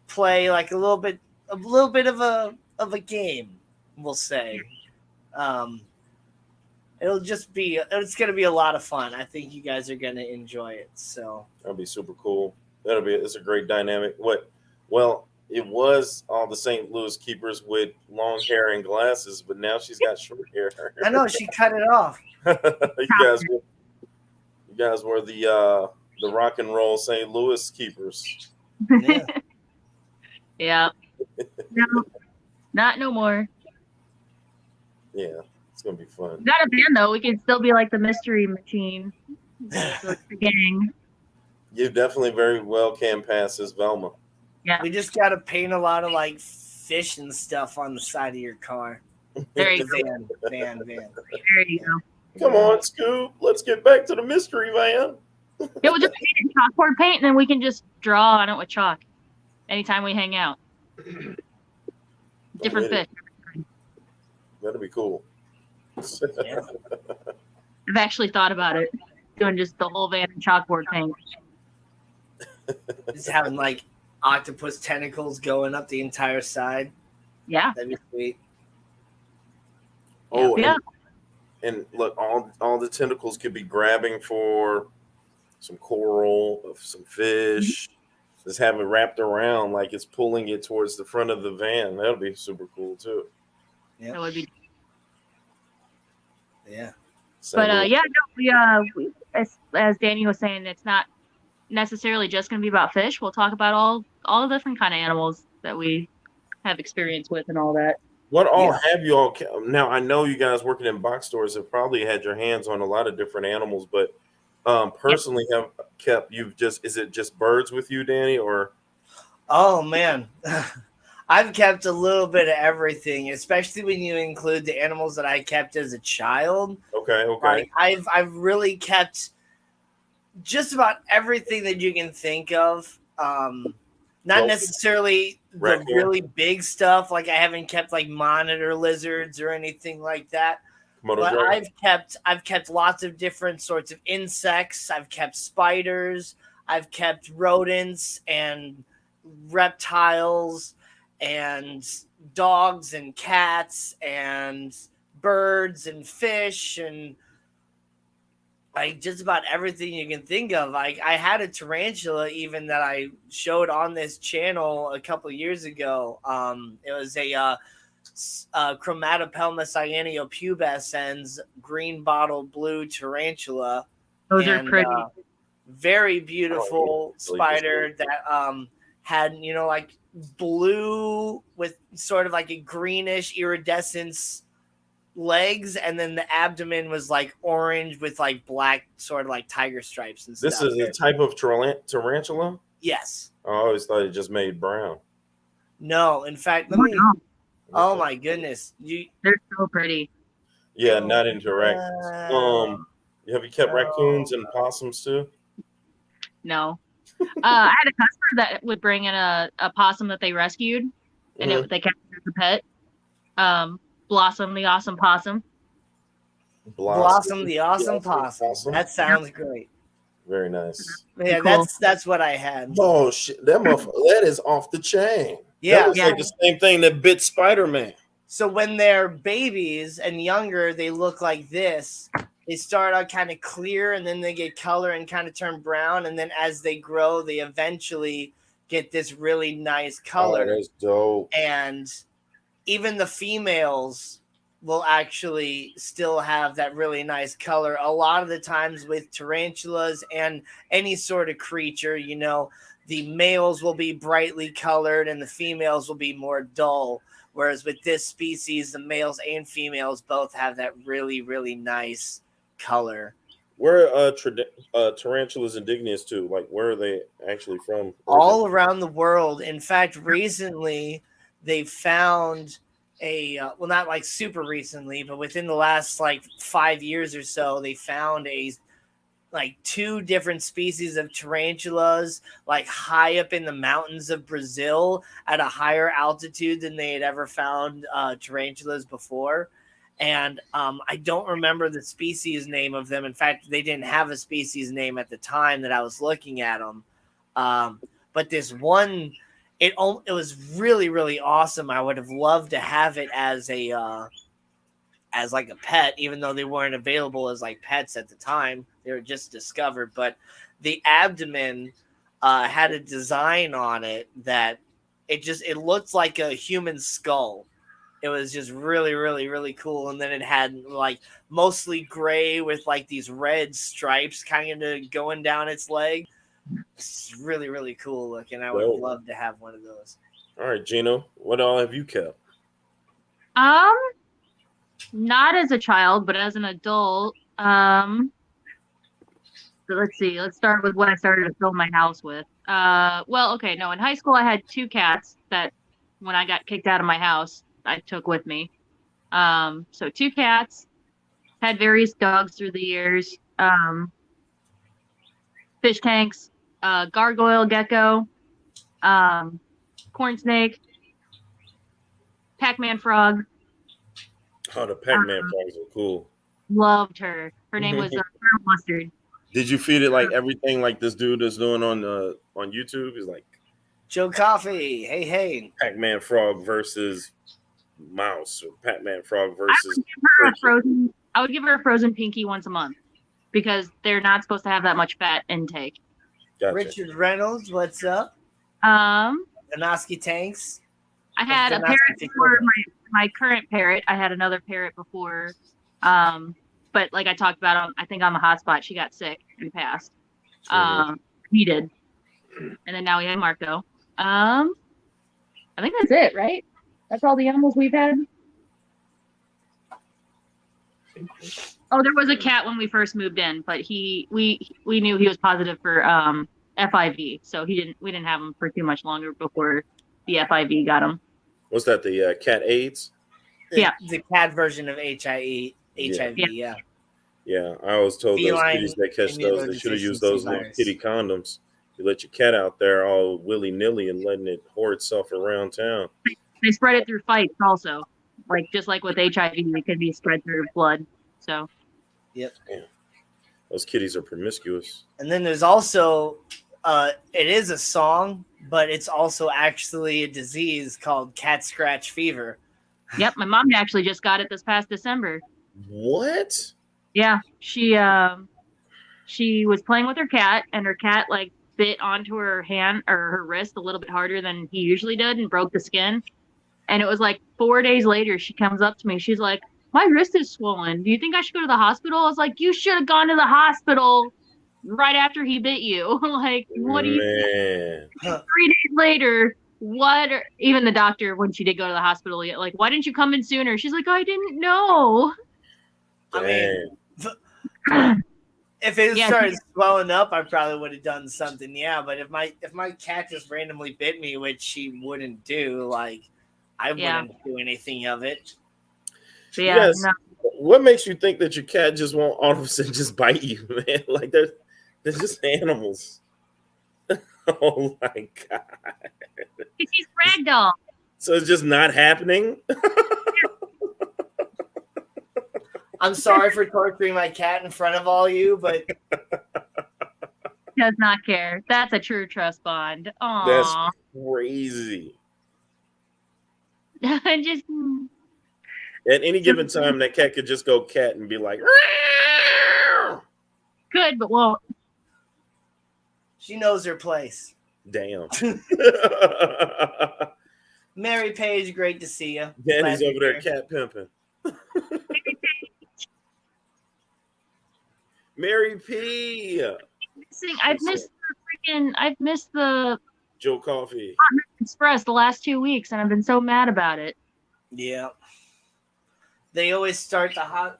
play like a little bit of a game, we'll say. It's going to be a lot of fun. I think you guys are going to enjoy it. So that'll be super cool. It's a great dynamic. Well, it was all the St. Louis keepers with long hair and glasses, but now she's got short hair. I know, she cut it off. You guys were the rock and roll St. Louis keepers. Yeah. Yeah. No, not no more. Yeah, it's gonna be fun. We got a band though. We can still be like the Mystery Machine. So it's the gang. You definitely very well can pass as Velma. Yeah. We just got to paint a lot of like fish and stuff on the side of your car. There you go. Van. There you go. Come on, Scoop. Let's get back to the mystery van. Yeah, we'll just paint it chalkboard paint, and then we can just draw on it with chalk anytime we hang out. Different fish. That'd be cool. Yeah. I've actually thought about it, doing just the whole van in chalkboard paint. Just having like octopus tentacles going up the entire side. Yeah. That'd be sweet. Oh, Yeah. and look, all the tentacles could be grabbing for some coral, some fish. Just have it wrapped around like it's pulling it towards the front of the van. That'll be super cool too. Yep. That would be. Yeah. But yeah, no, we as Danny was saying, it's not necessarily just going to be about fish. We'll talk about all the different kind of animals that we have experience with and all that. What all Yeah. have you all now? I know you guys working in box stores have probably had your hands on a lot of different animals, but personally have kept is it just birds with you, Danny, or Oh man. I've kept a little bit of everything, especially when you include the animals that I kept as a child. okay. Like I've really kept just about everything that you can think of. Not necessarily the Raccoon. really big stuff. Like I haven't kept like monitor lizards or anything like that. Komodo But dragon? I've kept lots of different sorts of insects. I've kept spiders. I've kept rodents and reptiles and dogs and cats and birds and fish and like just about everything you can think of. Like I had a tarantula even that I showed on this channel a couple of years ago. It was a Chromatopelma cyanopubescens green bottle blue tarantula. Those are pretty. Very beautiful spider that had like blue with sort of like a greenish iridescence legs, and then the abdomen was like orange with like black sort of like tiger stripes and stuff. This is a type of tarantula? Yes. I always thought it just made brown. No, in fact, oh my goodness. They're so pretty. Yeah, not into raccoons. Have you kept raccoons and possums too? No. I had a customer that would bring in a possum that they rescued, and they kept it as a pet. Blossom, the awesome possum. Blossom, the awesome possum. That sounds great. Very nice. Yeah, cool. that's what I had. Oh shit! That is off the chain. Yeah, that looks like the same thing that bit Spider-Man. So when they're babies and younger, they look like this. They start out kind of clear, and then they get color and kind of turn brown, and then as they grow, they eventually get this really nice color. Oh, that's dope. And even the females will actually still have that really nice color. A lot of the times with tarantulas and any sort of creature, the males will be brightly colored and the females will be more dull. Whereas with this species, the males and females both have that really, really nice color. Where are tarantulas indigenous to? Like, where are they actually from? All around the world. In fact, recently they found well, not like super recently, but within the last like 5 years or so, they found like 2 different species of tarantulas like high up in the mountains of Brazil at a higher altitude than they had ever found tarantulas before. And I don't remember the species name of them. In fact, they didn't have a species name at the time that I was looking at them. But this one, it was really, really awesome. I would have loved to have it as like a pet, even though they weren't available as like pets at the time. They were just discovered. But the abdomen had a design on it that it looked like a human skull. It was just really, really, really cool. And then it had like mostly gray with like these red stripes kind of going down its leg. It's really, really cool looking. I would have loved to have one of those. All right, Gino, what all have you kept? Not as a child, but as an adult. So let's see. Let's start with what I started to fill my house with. In high school I had 2 cats that when I got kicked out of my house, I took with me. So 2 cats, had various dogs through the years, fish tanks, gargoyle gecko, corn snake, Pac-Man frog. Oh, the Pac-Man frogs are cool. Loved her. Her name was Mustard. Did you feed it like everything like this dude is doing on YouTube? He's like Joe Coffee. Hey. Pac-Man frog versus mouse or Pac-Man frog versus. I would give her a frozen pinky once a month because they're not supposed to have that much fat intake. Gotcha. Richard Reynolds, what's up? Vanoski Tanks. I had a parrot before my current parrot. I had another parrot before. But like I talked about, I think on the hotspot, she got sick and passed. He did. And then now we have Marco. I think that's it, right? That's all the animals we've had. Oh, there was a cat when we first moved in, but we knew he was positive for FIV, so we didn't have him for too much longer before the FIV got him. Was that the cat AIDS? The cat version of HIV. Yeah. Yeah, I was told those kitties that catch those, they should have used those little kitty condoms. You let your cat out there all willy-nilly and letting it whore itself around town. They spread it through fights also. Like just like with HIV, it can be spread through blood. So Yep. Yeah. Those kitties are promiscuous. And then there's also it is a song, but it's also actually a disease called cat scratch fever. Yep, my mom actually just got it this past December. What? Yeah, she was playing with her cat, and her cat like bit onto her hand or her wrist a little bit harder than he usually did and broke the skin. And it was like 4 days later, she comes up to me. She's like, "My wrist is swollen. Do you think I should go to the hospital?" I was like, "You should have gone to the hospital right after he bit you." Like, what do you Man. 3 days later? Even the doctor, when she did go to the hospital, like, "Why didn't you come in sooner?" She's like, "I didn't know." I mean, if it started swelling up, I probably would have done something. Yeah, but if my cat just randomly bit me, which she wouldn't do, like I wouldn't do anything of it. So no. What makes you think that your cat just won't all of a sudden just bite you, man? Like they're just animals. Oh my god! She's ragdoll. So it's just not happening. I'm sorry for torturing my cat in front of all you, but does not care. That's a true trust bond. Aww. That's crazy. Just at any given time, that cat could just go cat and be like, "Meow." Good, but won't. She knows her place. Damn. Mary Page, great to see you. Danny's over there cat pimping. Mary P. I've missed the Joe Coffee Express the last 2 weeks, and I've been so mad about it. Yeah. They always start the Hot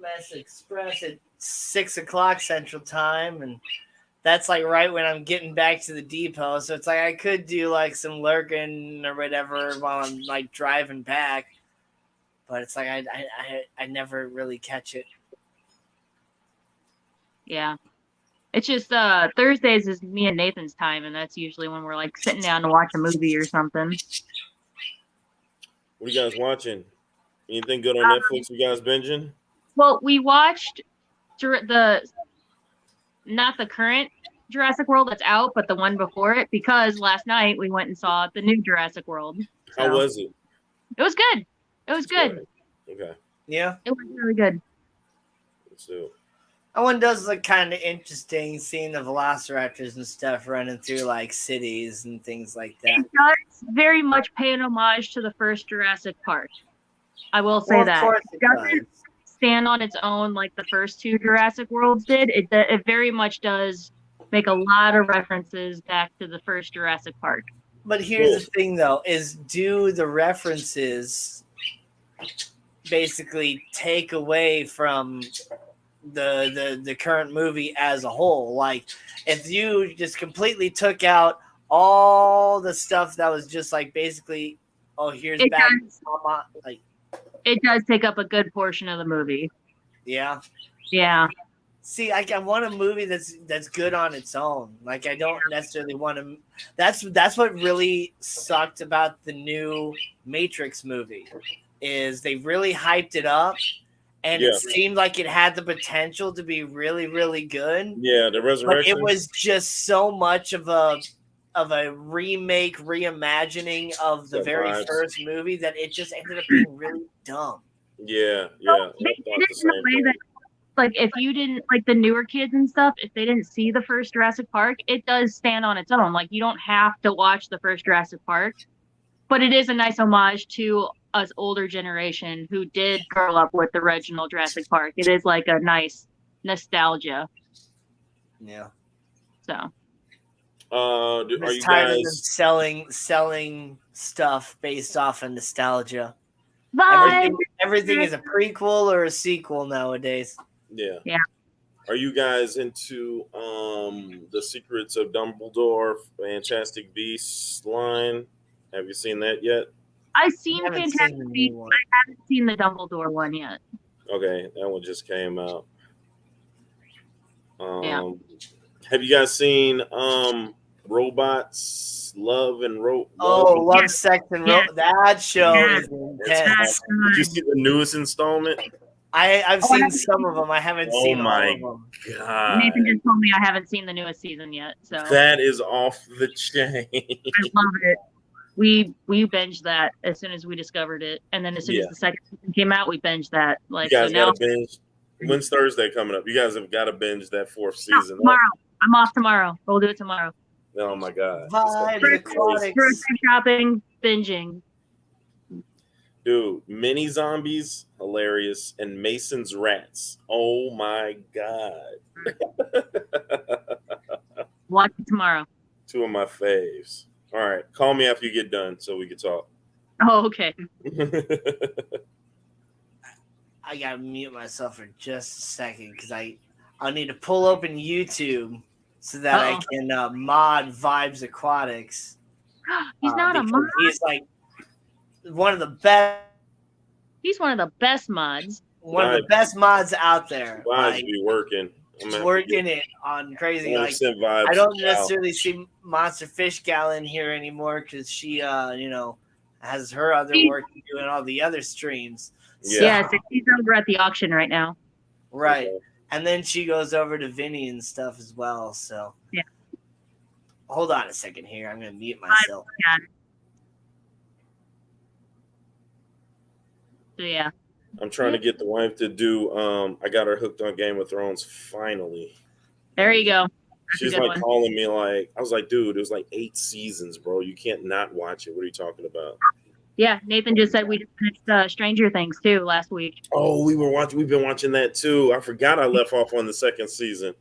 Mess Express at 6 o'clock Central Time, and that's like right when I'm getting back to the depot. So it's like I could do like some lurking or whatever while I'm like driving back, but it's like I never really catch it. Yeah. It's just Thursdays is me and Nathan's time, and that's usually when we're like sitting down to watch a movie or something. What are you guys watching? Anything good on Netflix you guys binging? Well, we watched not the current Jurassic World that's out, but the one before it, because last night we went and saw the new Jurassic World. So How was it? It was good. It was good. Okay. Yeah. It was really good. So that one does look kind of interesting, seeing the velociraptors and stuff running through like cities and things like that. It does very much pay an homage to the first Jurassic Park. I will say that. Of course it doesn't stand on its own like the first two Jurassic Worlds did. It very much does make a lot of references back to the first Jurassic Park. But here's the thing, though, is do the references basically take away from the current movie as a whole? Like, if you just completely took out all the stuff that was just like basically, oh, here's back mama, like it does take up a good portion of the movie. Yeah. Yeah. See, I want a movie that's good on its own. Like, I don't necessarily want to. That's what really sucked about the new Matrix movie, is they really hyped it up, and it seemed like it had the potential to be really, really good. Yeah, the Resurrection. But it was just so much of a of a remake, reimagining of the Got very vibes. first movie that it just ended up being really dumb. Yeah. They I did thought it the in a same way thing. that, like, if you didn't, like, the newer kids and stuff, if they didn't see the first Jurassic Park, it does stand on its own. Like, you don't have to watch the first Jurassic Park, but it is a nice homage to us older generation who did grow up with the original Jurassic Park. It is like a nice nostalgia. Yeah. So Are I'm you just tired of them guys? selling stuff based off of nostalgia. bye. Everything is a prequel or a sequel nowadays. Yeah. Yeah. Are you guys into the Secrets of Dumbledore Fantastic Beasts line? Have you seen that yet? I've seen I haven't Fantastic seen the new Beasts. one. I haven't seen the Dumbledore one yet. Okay, that one just came out. Yeah. Have you guys seen Robots Love and Oh, Yeah. Love, Sex, and Yeah. that show Yeah. is It's intense. awesome. Did you see the newest installment? I've Oh, I seen haven't some of them. I haven't Oh seen all my of them. God, Nathan just told me I haven't seen the newest season yet, so that is off the chain. I love it. We binged that as soon as we discovered it, and then as soon as Yeah. the second season came out, we binged that. You Like, guys so now got to binge. When's Thursday coming up? You guys have got to binge that fourth season. tomorrow. I'm off tomorrow. We'll do it tomorrow. Oh my God, Vibe Grocery Aquatics. shopping, binging. dude! Mini zombies, hilarious, and Mason's rats. Oh my God, Watch it tomorrow. two of my faves. All right, call me after you get done so we can talk. Oh, okay. I gotta mute myself for just a second because I'll need to pull open YouTube so that I can mod Vibes Aquatics. He's not a because mod. He's like one of the best. He's one of the best mods. One of the best mods out there. Vibes Like, be working. he's working it on crazy. Like, Vibes I don't out. necessarily see Monster Fish Gal in here anymore because she, has her other work to do and all the other streams. Yeah, so he's over at the auction right now. Right. Okay. And then she goes over to Vinny and stuff as well. So yeah. Hold on a second here. I'm gonna mute myself. So yeah. I'm trying to get the wife to do. I got her hooked on Game of Thrones finally. There you go. That's She's a good like one. calling me like, I was like, dude, it was like 8 seasons, bro. You can't not watch it. What are you talking about? Yeah, Nathan just said we just finished Stranger Things too last week. Oh, we've been watching that too. I forgot I left off on the second season.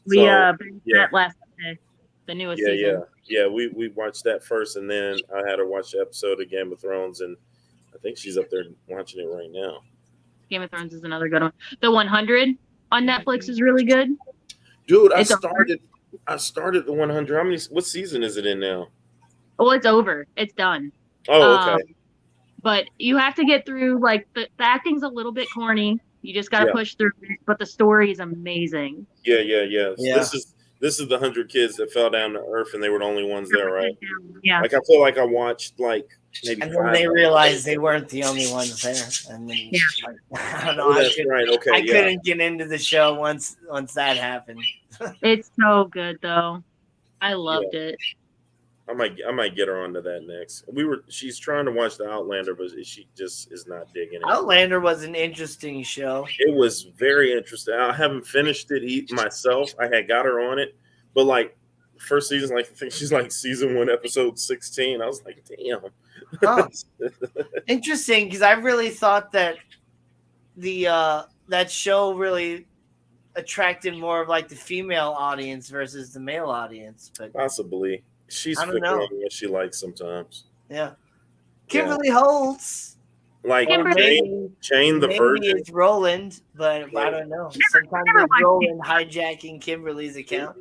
We binged that last day, the newest season. Yeah. We watched that first, and then I had her watch the episode of Game of Thrones, and I think she's up there watching it right now. Game of Thrones is another good one. The 100 on Netflix is really good. Dude, I started the 100. What season is it in now? Oh, it's over. It's done. Oh, okay. But you have to get through, like, the acting's a little bit corny. You just got to push through it, but the story is amazing. Yeah. So this is the 100 kids that fell down to Earth, and they were the only ones there, right? Yeah. Like, I feel like I watched like maybe. And then they realized they weren't the only ones there, and then I don't know. That's right. Okay. I couldn't get into the show once that happened. It's so good though. I loved it. I might get her onto that next. She's trying to watch the Outlander, but she just is not digging it. Outlander was an interesting show. It was very interesting. I haven't finished it myself. I had got her on it, but like first season, like I think she's like season 1, episode 16. I was like, damn. Huh. Interesting, because I really thought that that show really attracted more of like the female audience versus the male audience, but possibly. She's I don't fickle know. on what she likes sometimes. Yeah. Kimberly Holtz. Like Chain the maybe Virgin. it's Roland, but I don't know. Sometimes it's Roland hijacking Kimberly's account.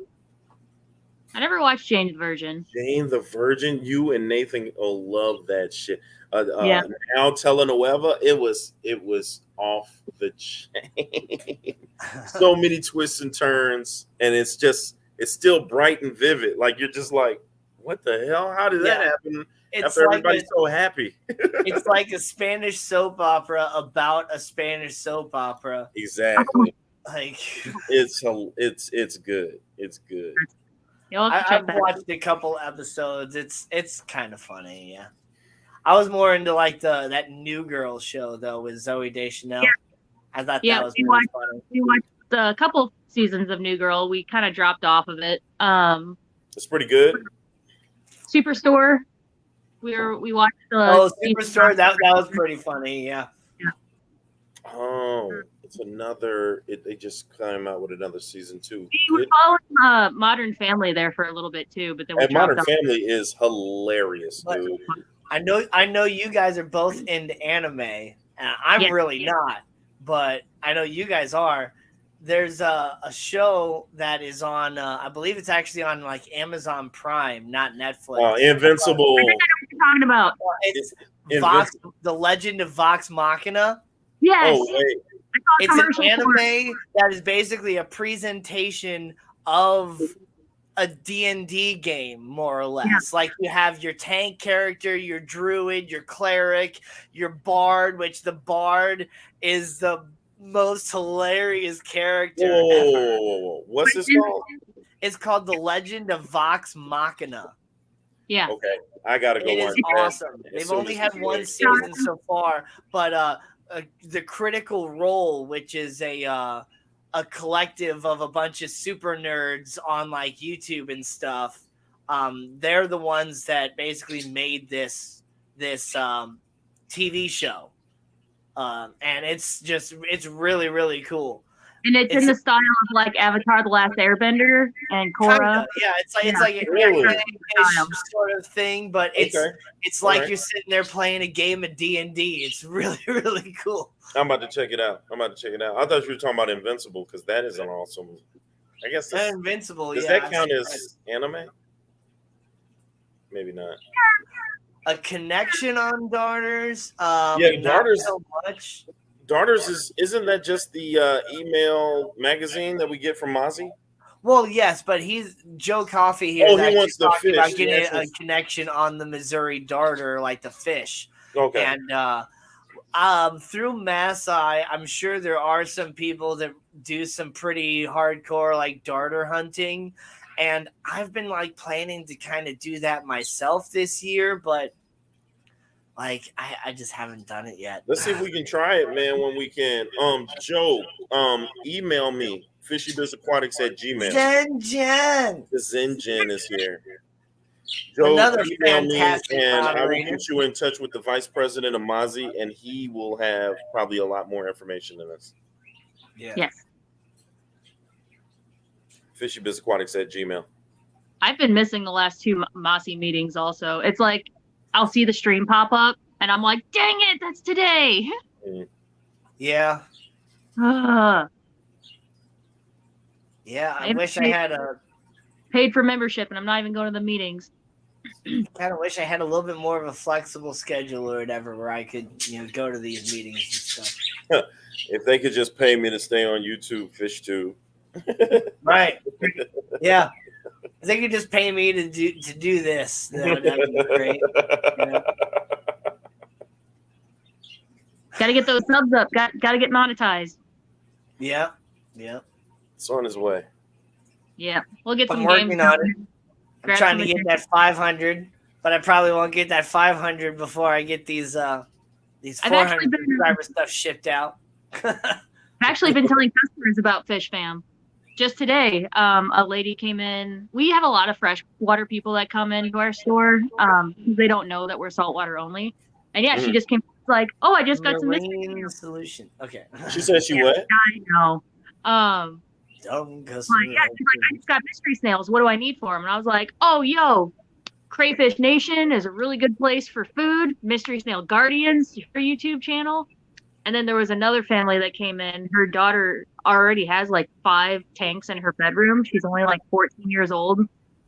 I never watched Jane the Virgin. Jane the Virgin. You and Nathan will love that shit. Yeah. Now Telenueva, it was off the chain. So many twists and turns, and it's still bright and vivid. Like you're just like, what the hell? How did that happen? After everybody's so happy. It's like a Spanish soap opera about a Spanish soap opera. Exactly. Like it's good. It's good. You'll have to check I've that. watched a couple episodes. It's kind of funny. Yeah, I was more into like that New Girl show though with Zoe Deschanel. Yeah. I thought Yeah, that was really funny. We watched a couple seasons of New Girl. We kind of dropped off of it. It's pretty good. Superstore. We watched the Superstore. That was pretty funny. Yeah. Oh, it's another. They just came out with another season 2. We were following Modern Family there for a little bit too, but then we And Modern off. Family is hilarious, But dude. I know you guys are both into anime, and I'm really not, but I know you guys are. There's a show that is on, I believe it's actually on like Amazon Prime, not Netflix. Invincible. I think I know what you're talking about. It's The Legend of Vox Machina. Yes. Oh, wait. It's an anime that is basically a presentation of a D&D game, more or less. Yeah. Like you have your tank character, your druid, your cleric, your bard, which the bard is the most hilarious character ever. Whoa. What's this called? It's called The Legend of Vox Machina. Yeah. Okay. I gotta go. It is awesome. They've only had one season so far, but the Critical Role, which is a collective of a bunch of super nerds on like YouTube and stuff. They're the ones that basically made this TV show. And it's really, really cool. And it's in the style of like Avatar: The Last Airbender and Korra. Yeah, it's like an anime sort of thing, but it's like you're sitting there playing a game of D&D. It's really, really cool. I'm about to check it out. I thought you were talking about Invincible because that is an awesome. I guess that's Invincible. Does that count as anime? Maybe not. A Connection on Darters. Darters. So much. Darters isn't that just the email magazine that we get from Mozzie? Well, yes, but Joe Coffey here. Oh, he wants the fish. About getting a connection on the Missouri Darter, like the fish. Okay. And through Maasai, I'm sure there are some people that do some pretty hardcore like darter hunting, and I've been like planning to kind of do that myself this year, but like I just haven't done it yet. Let's see if we can try it, man, when we can. Joe, email me, fishybizzaquatics@gmail. Zen-Gen. The Zen-Gen is here. Joe, Another email me, fantastic and I will moderator. put you in touch with the vice president of Mozzie, and he will have probably a lot more information than us. Yeah. Yes. fishybizzaquatics@gmail. I've been missing the last 2 Mossy meetings also. It's like I'll see the stream pop up and I'm like, dang it, that's today. Yeah. Yeah, I wish I had paid for membership and I'm not even going to the meetings. kind of wish I had a little bit more of a flexible schedule or whatever where I could, go to these meetings and stuff. If they could just pay me to stay on YouTube, FishTube. Right. Yeah. If they could just pay me to do this, that'd be great. Yeah. Got to get those subs up. Got to get monetized. Yeah. It's on his way. Yeah, we'll get some I'm working games on it. I'm trying to get that 500, but I probably won't get that 500 before I get these 400 subscriber stuff shipped out. I've actually been telling customers about Fish Fam. Just today, a lady came in. We have a lot of freshwater people that come into our store. They don't know that we're saltwater only. And yeah, she just came like, oh, I just got some mystery solution. Okay. She said she what? I know. Dumb she's like, I just got mystery snails. What do I need for them? And I was like, oh, yo, Crayfish Nation is a really good place for food. Mystery Snail Guardians, your YouTube channel. And then there was another family that came in. Her daughter already has like 5 tanks in her bedroom. She's only like 14 years old.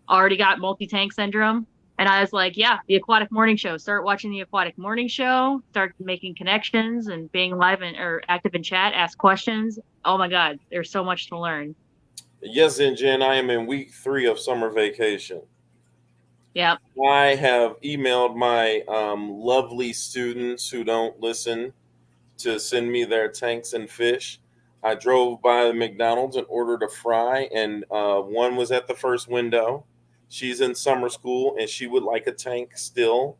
Already got multi-tank syndrome. And I was like, yeah, the Aquatic Morning Show. Start watching the Aquatic Morning Show. Start making connections and being live or active in chat. Ask questions. Oh my God, there's so much to learn. Yes, and Jen, I am in week 3 of summer vacation. Yeah. I have emailed my lovely students who don't listen to send me their tanks and fish. I drove by the McDonald's and ordered a fry, and one was at the first window. She's in summer school, and she would like a tank still.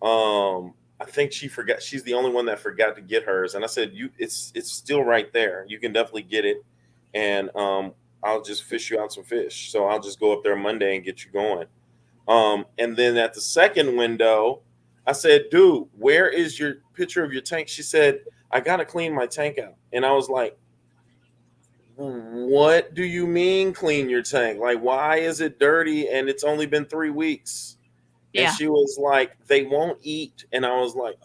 I think she forgot. She's the only one that forgot to get hers, and I said, "You, it's still right there. You can definitely get it, and I'll just fish you out some fish. So I'll just go up there Monday and get you going." And then at the second window, I said, "Dude, where is your picture of your tank?" She said, "I gotta clean my tank out," and I was like, "What do you mean clean your tank? Like, why is it dirty and it's only been 3 weeks?" And Yeah. she was like, "They won't eat." And I was like,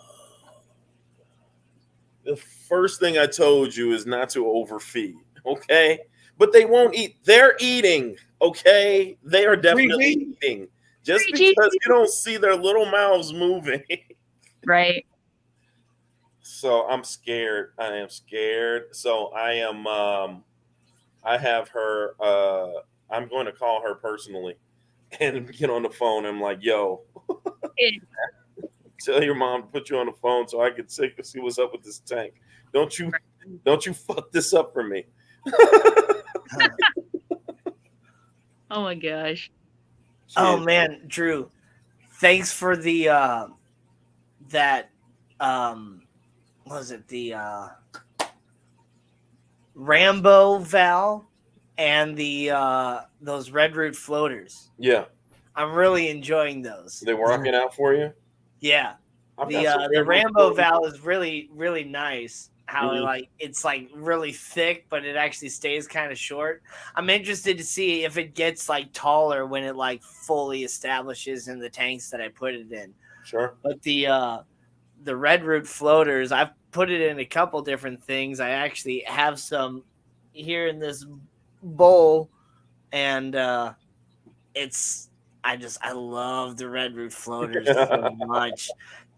the first thing I told you is not to overfeed, okay? But they won't eat. They're eating, okay? They are definitely eating. Just because you don't see their little mouths moving. Right. So I'm scared. I am scared. So I have her I'm going to call her personally and get on the phone. I'm like, "Yo, tell your mom to put you on the phone so I can see what's up with this tank. Don't you fuck this up for me." Oh my gosh. Oh man, Drew, thanks for the that what was it, the Rambo Val and the those red root floaters. Yeah. I'm really enjoying those. They working out for you? Yeah. I've got some The red root Rambo floaters. Val is really, really nice. How Mhm. it's like really thick, but it actually stays kind of short. I'm interested to see if it gets like taller when it like fully establishes in the tanks that I put it in. Sure. But the red root floaters, I've put it in a couple different things. I actually have some here in this bowl, and I love the red root floaters so much.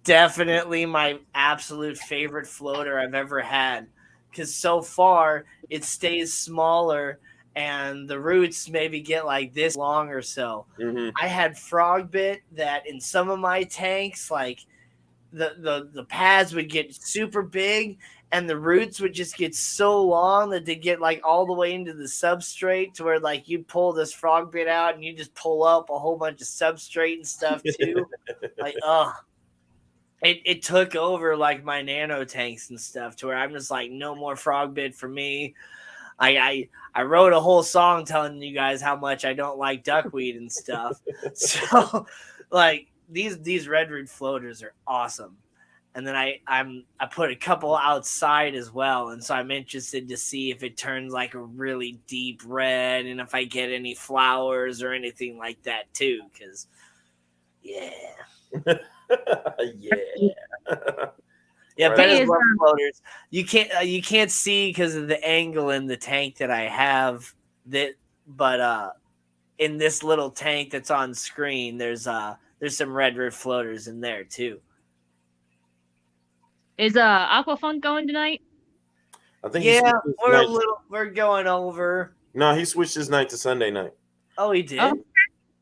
Definitely my absolute favorite floater I've ever had, because so far it stays smaller and the roots maybe get like this long or so. Mhm. I had frog bit that in some of my tanks, like the pads would get super big and the roots would just get so long that they get like all the way into the substrate to where like you pull this frog bit out and you just pull up a whole bunch of substrate and stuff too. Like, it took over like my nano tanks and stuff to where I'm just like, no more frog bit for me. I wrote a whole song telling you guys how much I don't like duckweed and stuff. So like these red root floaters are awesome. And then I put a couple outside as well, and so I'm interested to see if it turns like a really deep red and if I get any flowers or anything like that too. Because yeah. Yeah, Ben's love floaters. You can't see because of the angle in the tank that I have. But in this little tank that's on screen, there's some red root floaters in there too. Is Aquafunk going tonight? I think we're going over. No, he switched his night to Sunday night. Oh, he did. Oh.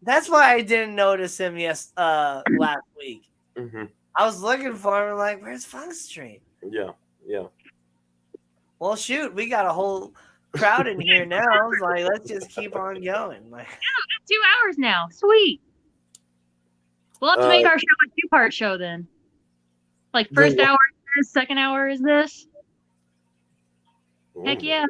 That's why I didn't notice him last week. Mm-hmm. I was looking for him, like, where's Funk Street? Yeah. Well, shoot, we got a whole crowd in here now. I was like, let's just keep on going. Like, 2 hours now. Sweet. We'll have to make our show a 2-part show then. Like first hour is this, second hour is this. Ooh. Heck yeah.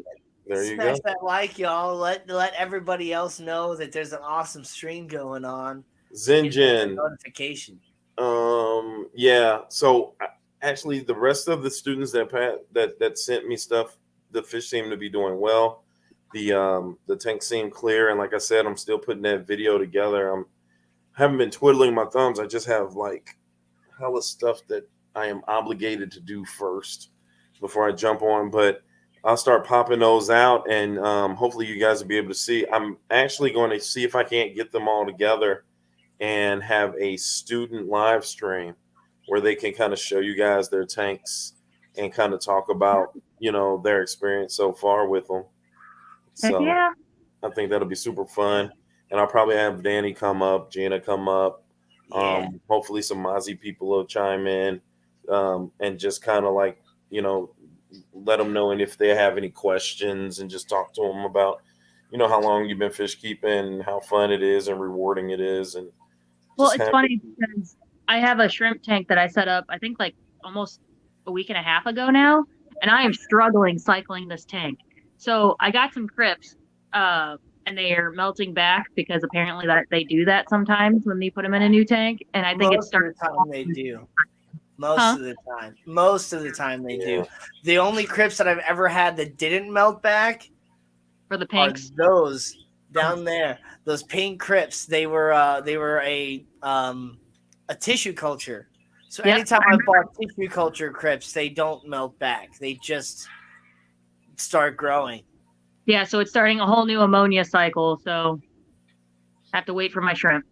There you smash go. that like, y'all. Let everybody else know that there's an awesome stream going on. Zinjin. Notification. Yeah. So actually, the rest of the students that sent me stuff, the fish seem to be doing well. The tank seemed clear, and like I said, I'm still putting that video together. Haven't been twiddling my thumbs. I just have like hella stuff that I am obligated to do first before I jump on, but I'll start popping those out, and hopefully you guys will be able to see. I'm actually going to see if I can't get them all together and have a student live stream where they can kind of show you guys their tanks and kind of talk about, their experience so far with them. So yeah. I think that'll be super fun. And I'll probably have Danny come up, Gina come up. Yeah. Hopefully some Mozzie people will chime in and just kind of like, let them know, and if they have any questions, and just talk to them about, how long you've been fish keeping, how fun it is and rewarding it is. And well, it's funny because I have a shrimp tank that I set up, I think like almost a week and a half ago now, and I am struggling cycling this tank. So I got some crypts, and they are melting back because apparently that they do that sometimes when they put them in a new tank. And I think it starts. Most of the time they do. Most of the time they do. The only crypts that I've ever had that didn't melt back for the pinks are those down there. Those pink crypts. They were a tissue culture. So anytime I bought tissue culture crypts, they don't melt back. They just start growing. Yeah, so it's starting a whole new ammonia cycle. So I have to wait for my shrimp.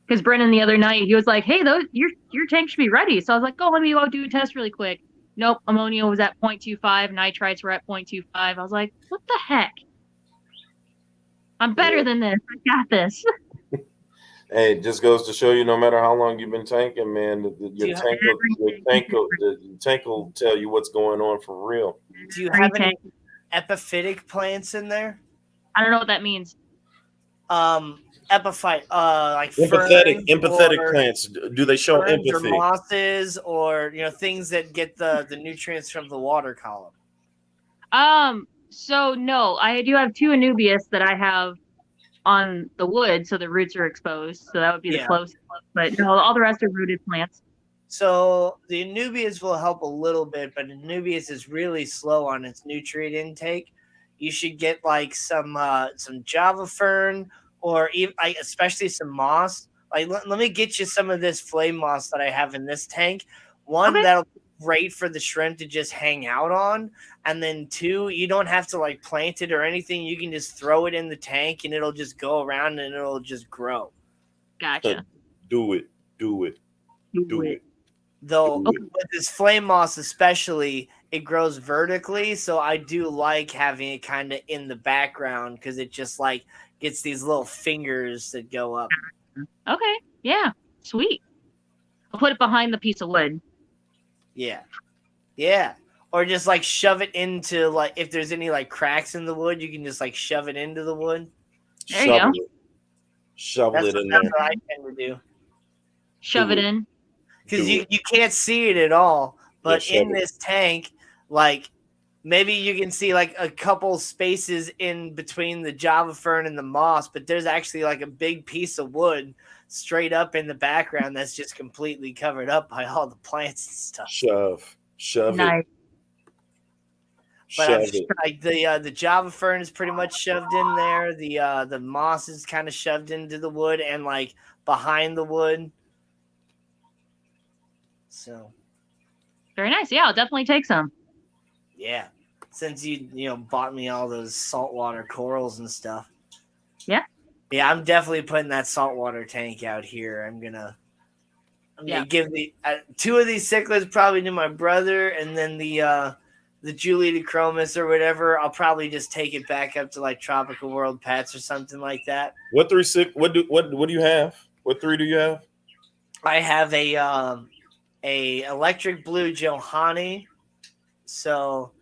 Because Brennan the other night, he was like, "Hey, your tank should be ready." So I was like, "Oh, let me go do a test really quick." Nope, ammonia was at 0.25, nitrites were at 0.25. I was like, "What the heck? I'm better than this. I got this." Hey, it just goes to show you, no matter how long you've been tanking, man, your tank will tell you what's going on for real. Do you have any epiphytic plants in there? I don't know what that means. Epiphyte, like empathetic plants. Do they show empathy? Or mosses, or things that get the nutrients from the water column. So no, I do have 2 Anubias that I have on the wood, so the roots are exposed. So that would be the closest. But no, all the rest are rooted plants. So the Anubias will help a little bit, but Anubias is really slow on its nutrient intake. You should get like some Java fern, or even, especially some moss. Like let me get you some of this flame moss that I have in this tank. One, that'll be great for the shrimp to just hang out on, and then 2, you don't have to like plant it or anything. You can just throw it in the tank and it'll just go around and it'll just grow. Gotcha. Do it. Though with this flame moss especially, it grows vertically, so I do like having it kind of in the background because it just like gets these little fingers that go up. Okay, yeah, sweet. I'll put it behind the piece of wood. Yeah. Or just like shove it into, like, if there's any like cracks in the wood, you can just like shove it into the wood. There you go. Shovel it in there. That's what I tend to do. Shove it in. Because you can't see it at all. But in this tank, like, maybe you can see like a couple spaces in between the Java fern and the moss, but there's actually like a big piece of wood straight up in the background that's just completely covered up by all the plants and stuff. Shove nice. it. But like the Java fern is pretty much shoved in there. The moss is kind of shoved into the wood and like behind the wood. So very nice. Yeah, I'll definitely take some. Yeah, since you bought me all those saltwater corals and stuff. Yeah, I'm definitely putting that saltwater tank out here. I'm gonna give the 2 of these cichlids probably to my brother, and then the Julie Chromis or whatever, I'll probably just take it back up to like Tropical World Pets or something like that. What do you have? What 3 do you have? I have a electric blue Johanni. So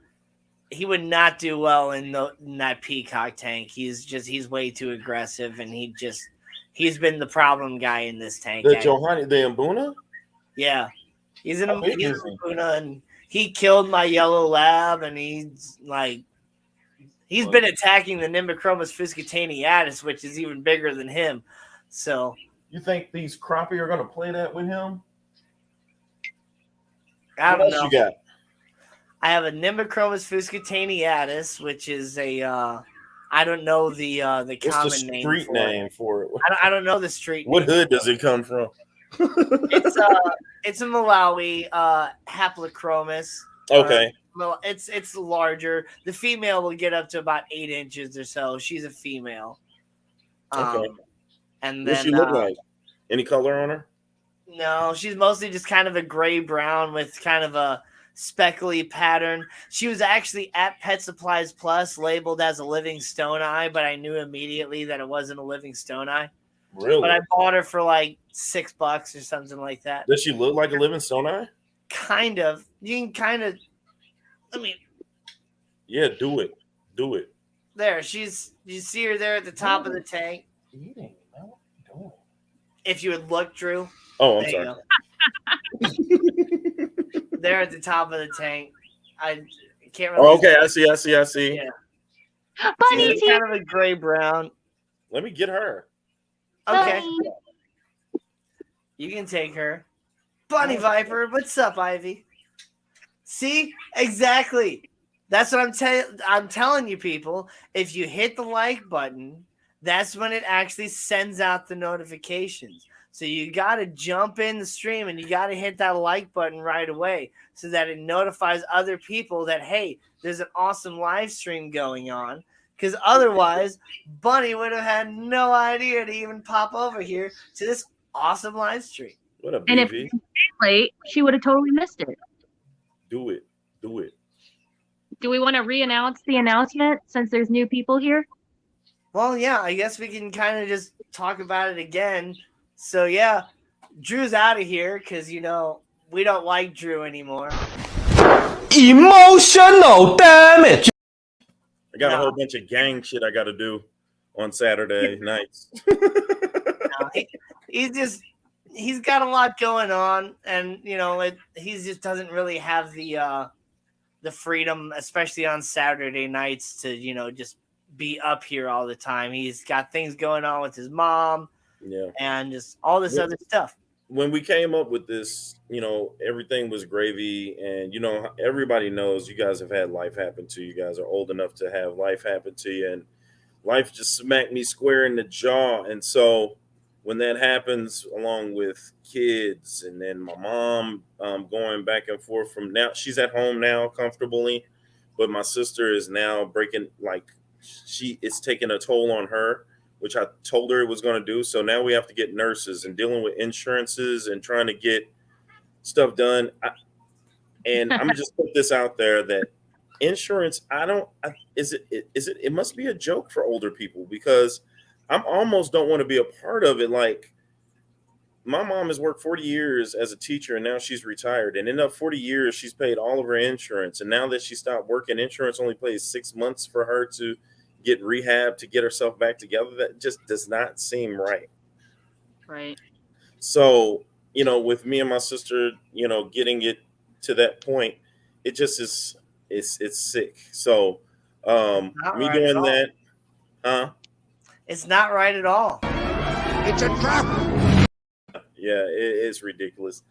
he would not do well in that peacock tank. He's way too aggressive, and he's been the problem guy in this tank. The Johanni, the Mbuna? Yeah. He's an Mbuna, and he killed my yellow lab, and he's been attacking the Nimbochromis fiscataniatus, which is even bigger than him. So you think these crappie are going to play that with him? I don't know. You got? I have a Nimbochromis fiscataniatus, which is a I don't know the common name. What's the street name for it? I don't know the street name. What hood does it come from? It's a Malawi Haplochromis. Okay. It's larger. The female will get up to about 8 inches or so. She's a female. Okay. And then what she look like? Any color on her? No, she's mostly just kind of a gray brown with kind of a speckly pattern. She was actually at Pet Supplies Plus labeled as a living stone eye, but I knew immediately that it wasn't a living stone eye. Really? But I bought her for like $6 or something like that. Does she look like a living stone eye? Kind of. You can kind of. I mean, Yeah, do it. Do it. There, you see her there at the top of the tank. Eating. What are you doing? If you would look, Drew. Oh, I'm There sorry. you go. There at the top of the tank. I can't really. Oh, okay, I see. Yeah. Bunny's She's here. kind of a gray brown. Let me get her. Okay, Bunny. you can take her. Bunny Viper, what's up, Ivy? See, exactly. That's what I'm telling you, people. If you hit the like button, that's when it actually sends out the notifications. So you got to jump in the stream and you got to hit that like button right away so that it notifies other people that, hey, there's an awesome live stream going on. Because otherwise, Bunny would have had no idea to even pop over here to this awesome live stream. What a And if BV. it was late, she would have totally missed it. Do it. Do it. Do we want to re-announce the announcement since there's new people here? Well, yeah, I guess we can kind of just talk about it again. So, yeah, Drew's out of here because, we don't like Drew anymore. Emotional damage. I got a No. whole bunch of gang shit I got to do on Saturday nights. No, he's got a lot going on, and he just doesn't really have the freedom, especially on Saturday nights, to just be up here all the time. He's got things going on with his mom, Yeah. and just all this other stuff. When we came up with this, everything was gravy, and everybody knows you guys have had life happen to you. You guys are old enough to have life happen to you, and life just smacked me square in the jaw. And so when that happens, along with kids, and then my mom going back and forth from now, she's at home now comfortably, but my sister is now breaking, it's taking a toll on her, which I told her it was going to do. So now we have to get nurses and dealing with insurances and trying to get stuff done. And I'm just put this out there that insurance, it must be a joke for older people, because I'm almost don't want to be a part of it. Like, my mom has worked 40 years as a teacher, and now she's retired. And in that 40 years, she's paid all of her insurance. And now that she stopped working, insurance only pays 6 months for her to get rehab, to get herself back together. That just does not seem right. Right. So, with me and my sister, getting it to that point, it just is, it's sick. So, me right doing that, It's not right at all. It's a trap. yeah, it's ridiculous.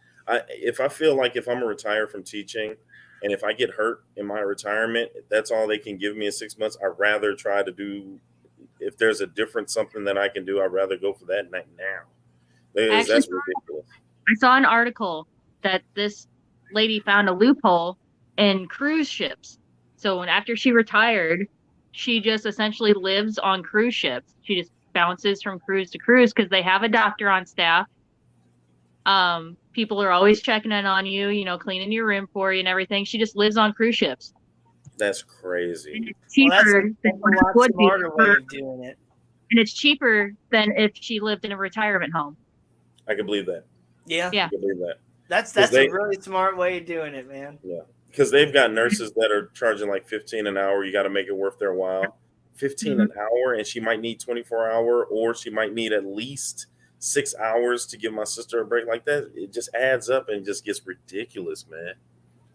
If I feel like if I'm gonna retire from teaching, and if I get hurt in my retirement, that's all they can give me in 6 months. I'd rather try to do, if there's a different something that I can do, I'd rather go for that now. That's ridiculous. I saw an article that this lady found a loophole in cruise ships. So after she retired, she just essentially lives on cruise ships. She just bounces from cruise to cruise because they have a doctor on staff. People are always checking in on you, cleaning your room for you and everything. She just lives on cruise ships. That's crazy. And it's cheaper than what it would be smarter way of doing it. and it's cheaper than if she lived in a retirement home. I can believe that. Yeah. Yeah. I can believe that. That's they- a really smart way of doing it, man. Yeah. Because they've got nurses that are charging like $15 an hour. You got to make it worth their while. 15 an hour, and she might need 24-hour, or she might need at least 6 hours to give my sister a break. Like that, it just adds up and just gets ridiculous, man.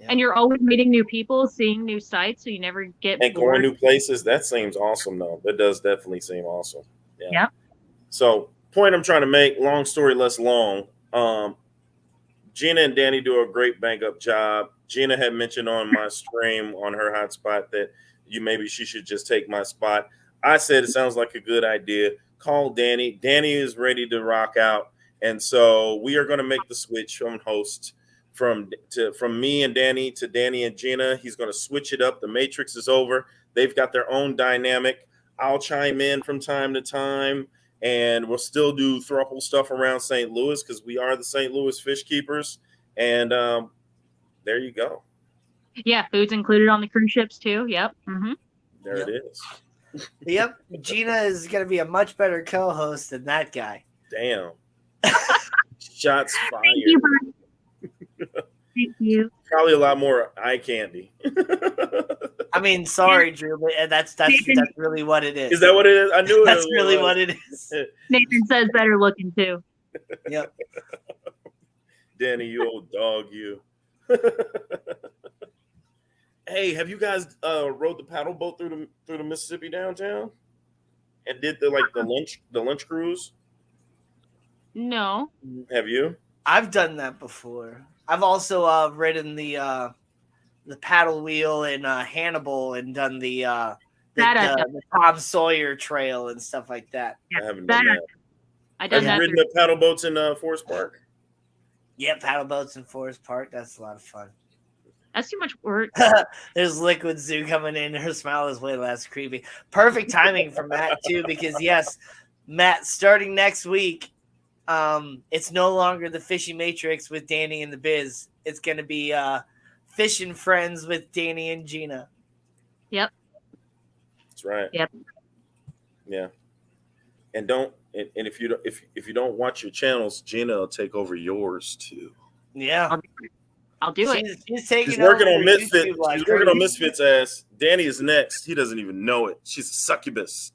And you're always meeting new people, seeing new sights, so you never get And bored. going new places, that seems awesome, though. That does definitely seem awesome. Yeah. So, point I'm trying to make, long story less long, Gina and Danny do a great bang-up job. Gina had mentioned on my stream on her hotspot that maybe she should just take my spot. I said it sounds like a good idea. Call Danny. Danny is ready to rock out. And so we are going to make the switch from host from me and Danny to Danny and Gina. He's going to switch it up. The Matrix is over. They've got their own dynamic. I'll chime in from time to time, and we'll still do throuple stuff around St. Louis because we are the St. Louis Fish Keepers. And there you go. Yeah, food's included on the cruise ships too. Yep. Mm-hmm. There Yep. it is. Yep. Gina is going to be a much better co-host than that guy. Damn. Shots fired. Thank you, Brian. Thank you. Probably a lot more eye candy. I mean, sorry, Drew, but that's really what it is. Is that what it is? I knew it. That's really what it is. Nathan says better looking too. Yep. Danny, you old dog, you. Hey, have you guys rode the paddle boat through the Mississippi downtown and did the lunch cruise? No. Have you? I've done that before. I've also ridden the paddle wheel in Hannibal and done the Tom Sawyer Trail and stuff like that. I haven't done that. I done Have you ridden the paddle boats in Forest Park? Yeah, paddle boats in Forest Park. That's a lot of fun. That's too much work. There's Liquid Zoo coming in. Her smile is way less creepy. Perfect timing for Matt, too, because, yes, Matt, starting next week, it's no longer the Fishy Matrix with Danny and The Bizz. It's going to be Fish and Friends with Danny and Gina. Yep. That's right. Yep. Yeah. And if you don't watch your channels, Gina will take over yours, too. Yeah. I'll do it. She's working on Misfits. She's working on Misfits' ass. Danny is next. He doesn't even know it. She's a succubus.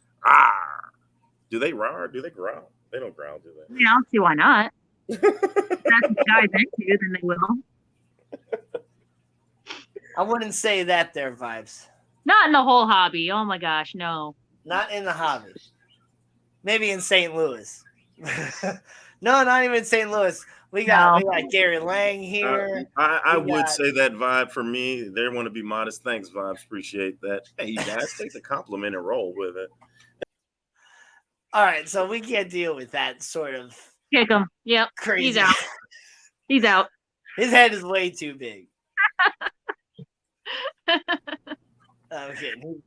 Do they roar? Do they growl? They don't growl, do they? Yeah, I'll see why not. If that's what the guy's into, then they will. I wouldn't say that there, Vibes. Not in the whole hobby. Oh my gosh, no. Not in the hobby. Maybe in St. Louis. No, not even in St. Louis. We got Gary Lang here. I would say that Vibe for me. They want to be modest. Thanks, Vibes. Appreciate that. Hey, guys, take the compliment and roll with it. All right, so we can't deal with that sort of kick him. Yep, crazy. He's out. He's out. His head is way too big. I'm kidding.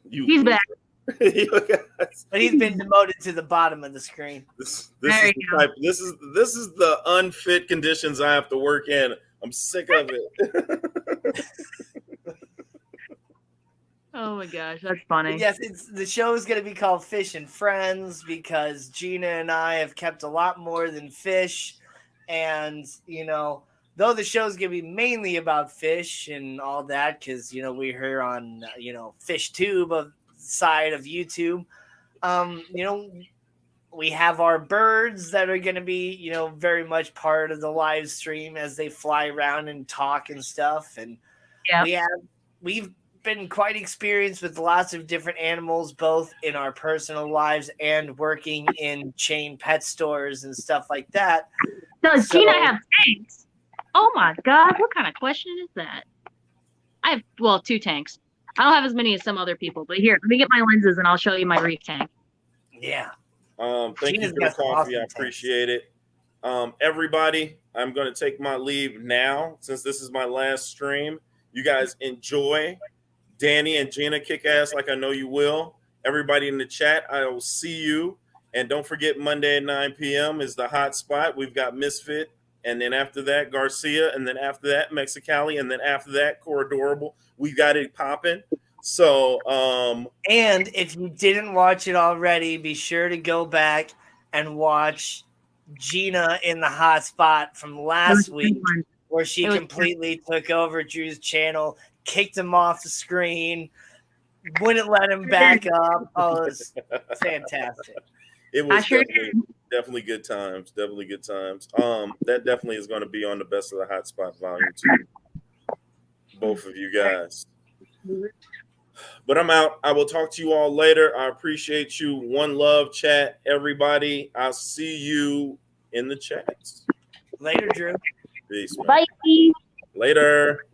He's back. But he's been demoted to the bottom of the screen. This is the unfit conditions I have to work in. I'm sick of it. Oh my gosh, that's funny. But yes, the show is going to be called Fish and Friends because Gina and I have kept a lot more than fish. And, though the show is going to be mainly about fish and all that because, we're here on, Fish Tube side of YouTube. We have our birds that are going to be, very much part of the live stream as they fly around and talk and stuff. And we've been quite experienced with lots of different animals, both in our personal lives and working in chain pet stores and stuff like that. Does Gina have tanks? Oh my God, what kind of question is that? I have, 2 tanks. I don't have as many as some other people, but here, let me get my lenses and I'll show you my reef tank. Yeah. Thank you for the coffee. I appreciate it. Everybody, I'm going to take my leave now since this is my last stream. You guys enjoy. Danny and Gina kick ass like I know you will. Everybody in the chat, I will see you. And don't forget, Monday at 9 p.m. is the hot spot. We've got Misfit. And then after that, Garcia. And then after that, Mexicali. And then after that, Coradorable. We got it popping. So, and if you didn't watch it already, be sure to go back and watch Gina in the hot spot from last week, where she completely took over Drew's channel, kicked him off the screen, wouldn't let him back up. Oh, it was fantastic. It was definitely good times. Definitely good times. That definitely is going to be on the Best of the Hot Spot Volume 2. Both of you guys. But I'm out. I will talk to you all later. I appreciate you. One love, chat, everybody. I'll see you in the chats. Later, Drew. Peace. Man. Bye. Later.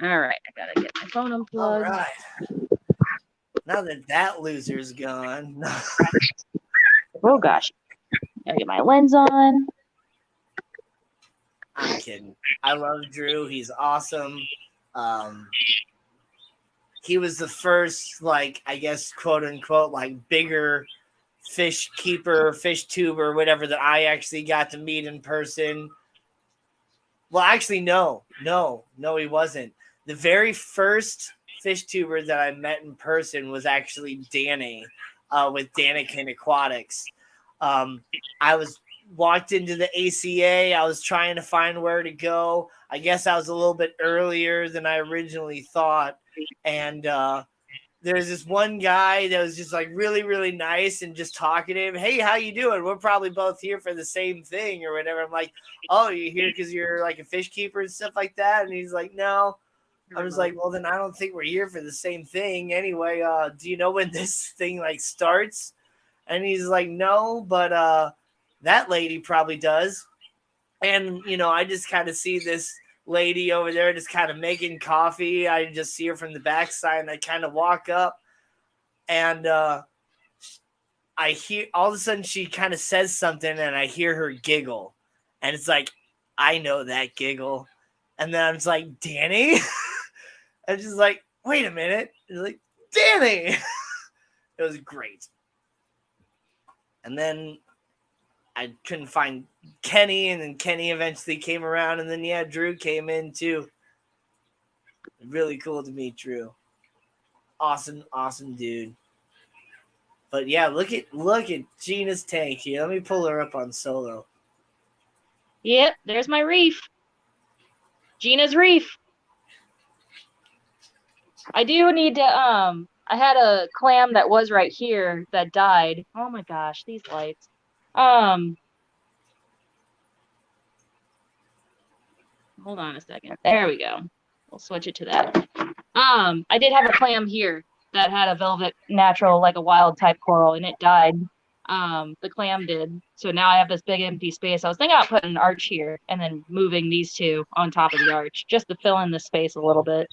All right. I got to get my phone unplugged. All right. Now that loser's gone. Oh, gosh. Gotta get my lens on. I'm kidding. I love Drew. He's awesome. He was the first, I guess, quote unquote, bigger fish keeper, fish tuber, whatever, that I actually got to meet in person. Well, actually, no, he wasn't. The very first fish tuber that I met in person was actually Danny with Danikin Aquatics. I was walked into the ACA. I was trying to find where to go. I guess I was a little bit earlier than I originally thought. And there's this one guy that was just like really, really nice and just talkative. Hey, how you doing? We're probably both here for the same thing or whatever. I'm like, oh, you're here because you're like a fish keeper and stuff like that? And he's like, no. I was like, well, then I don't think we're here for the same thing. Anyway, do you know when this thing like starts? And he's like, no, but that lady probably does. And, you know, I just kind of see this lady over there just kind of making coffee. I just see her from the backside and I kind of walk up and I hear all of a sudden she kind of says something and I hear her giggle. And it's like, I know that giggle. And then I'm just like, Danny? I'm just like, wait a minute. It's like, Danny. It was great. And then I couldn't find Kenny, and then Kenny eventually came around, and then yeah, Drew came in too. Really cool to meet Drew. Awesome dude. But yeah, look at Gina's tank here. Let me pull her up on solo. Yep, there's my reef. Gina's reef. I do need to I had a clam that was right here that died. Oh my gosh, these lights. Hold on a second. There we go. We'll switch it to that. I did have a clam here that had a velvet natural, like a wild type coral, and it died. The clam did. So now I have this big empty space. I was thinking about putting an arch here and then moving these two on top of the arch just to fill in the space a little bit.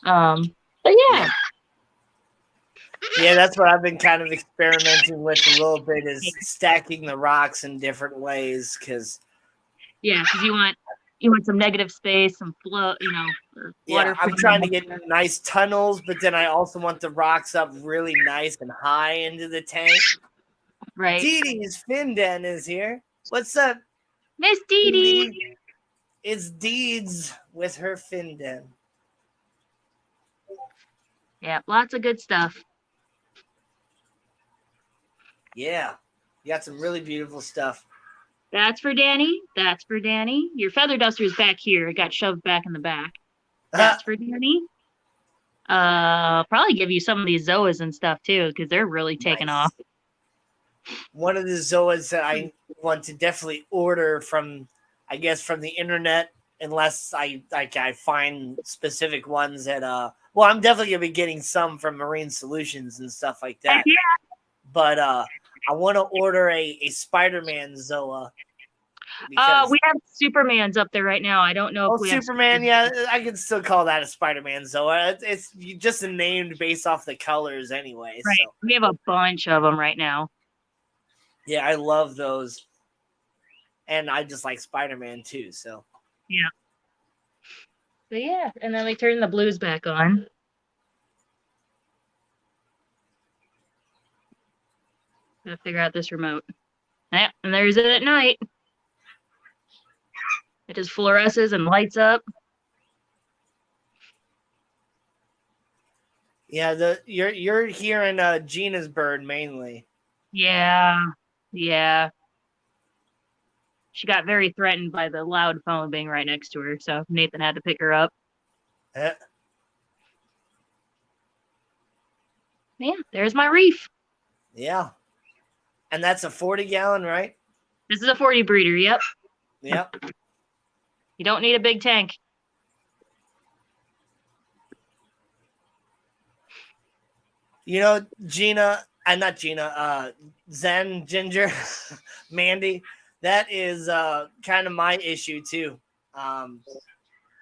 But yeah. Yeah, that's what I've been kind of experimenting with a little bit is stacking the rocks in different ways because you want some negative space, some flow, you know, water. Yeah, I'm trying to get nice tunnels, but then I also want the rocks up really nice and high into the tank. Right. Dee Dee's Fin Den is here. What's up, Miss Dee Dee? It's Deeds with her Fin Den. Yeah, lots of good stuff. Yeah, you got some really beautiful stuff. That's for Danny. That's for Danny. Your feather duster is back here. It got shoved back in the back. That's for Danny. Probably give you some of these Zoas and stuff too, because they're really taking off. One of the Zoas that I want to definitely order from, I guess, from the internet, unless I find specific ones that well, I'm definitely gonna be getting some from Marine Solutions and stuff like that. Yeah. But I want to order a Spider-Man Zoa. We have Supermans up there right now. I don't know if we Superman. Yeah, I can still call that a Spider-Man Zoa. It's just named based off the colors, anyway. Right. So. We have a bunch of them right now. Yeah, I love those, and I just like Spider-Man too. So yeah. But yeah, and then we turn the blues back on. Gotta figure out this remote. Yeah, and there's it at night. It just fluoresces and lights up. Yeah, you're hearing Gina's bird mainly. Yeah. She got very threatened by the loud phone being right next to her, so Nathan had to pick her up. Yeah, there's my reef. Yeah. And that's a 40-gallon, right? This is a 40 breeder, yep. Yep. You don't need a big tank. You know, Zen Ginger, Mandy, that is kind of my issue too. I'm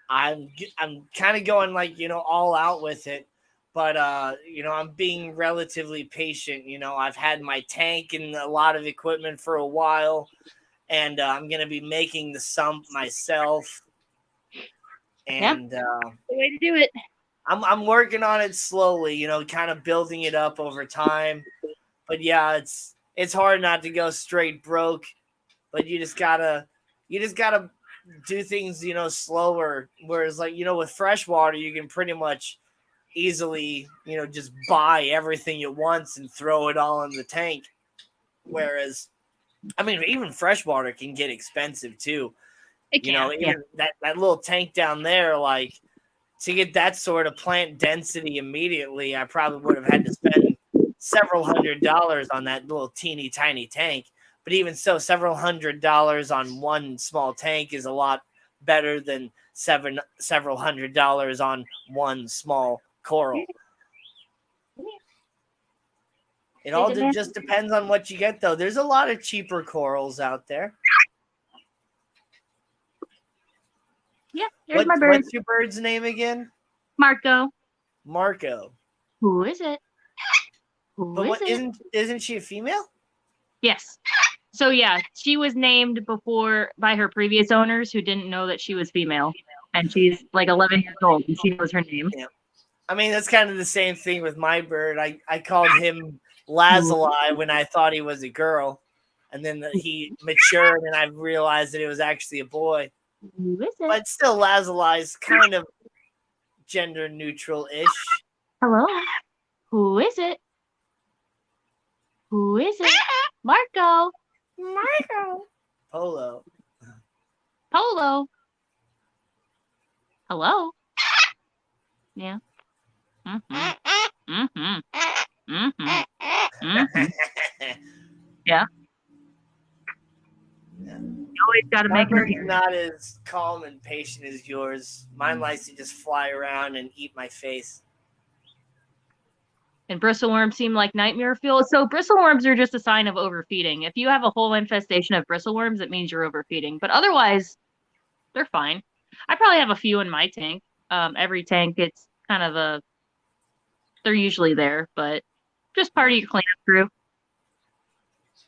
kind of going like, all out with it. But, I'm being relatively patient. I've had my tank and a lot of equipment for a while, and I'm going to be making the sump myself. And the way to do it. I'm working on it slowly, kind of building it up over time. But yeah, it's hard not to go straight broke, but you just gotta do things, slower. Whereas like, with freshwater, you can pretty much easily, just buy everything at once and throw it all in the tank. Whereas I mean, even freshwater can get expensive too. It You can. know, even that little tank down there, like to get that sort of plant density immediately, I probably would have had to spend several $100s on that little teeny tiny tank. But even so, several $100s on one small tank is a lot better than several $100s on one small coral. It all just depends on what you get, though. There's a lot of cheaper corals out there. Yeah, there's my bird. What's your bird's name again? Marco. Marco. Who is it? Isn't she a female? Yes. So yeah, she was named before by her previous owners who didn't know that she was female, and she's like 11 years old and she knows her name. Yeah. I mean, that's kind of the same thing with my bird. I called him Lazuli when I thought he was a girl, and then he matured and I realized that it was actually a boy. Who is it? But still, Lazuli is kind of gender neutral-ish. Hello. Who is it? Who is it? Marco. Polo. Hello. Yeah. Yeah. You always got to make My it bird's appear. not as calm and patient as yours. Mine likes to just fly around and eat my face. And bristle worms seem like nightmare fuel. So bristle worms are just a sign of overfeeding. If you have a whole infestation of bristle worms, it means you're overfeeding. But otherwise, they're fine. I probably have a few in my tank. Every tank, it's kind of they're usually there, but just part of your cleanup crew.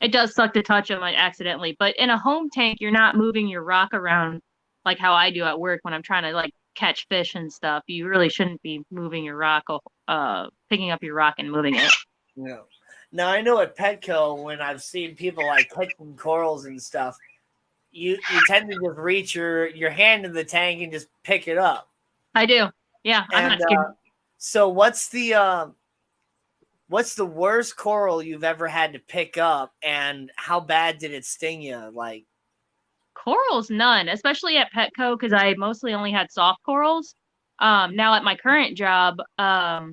It does suck to touch them accidentally. But in a home tank, you're not moving your rock around like how I do at work when I'm trying to like catch fish and stuff. You really shouldn't be moving your rock, picking up your rock and moving it. No. Now I know at Petco, when I've seen people like catching corals and stuff, you tend to just reach your hand in the tank and just pick it up. I do. Yeah, I'm not scared. So what's the worst coral you've ever had to pick up, and how bad did it sting you? Like corals, none, especially at Petco because I mostly only had soft corals. Now at my current job, not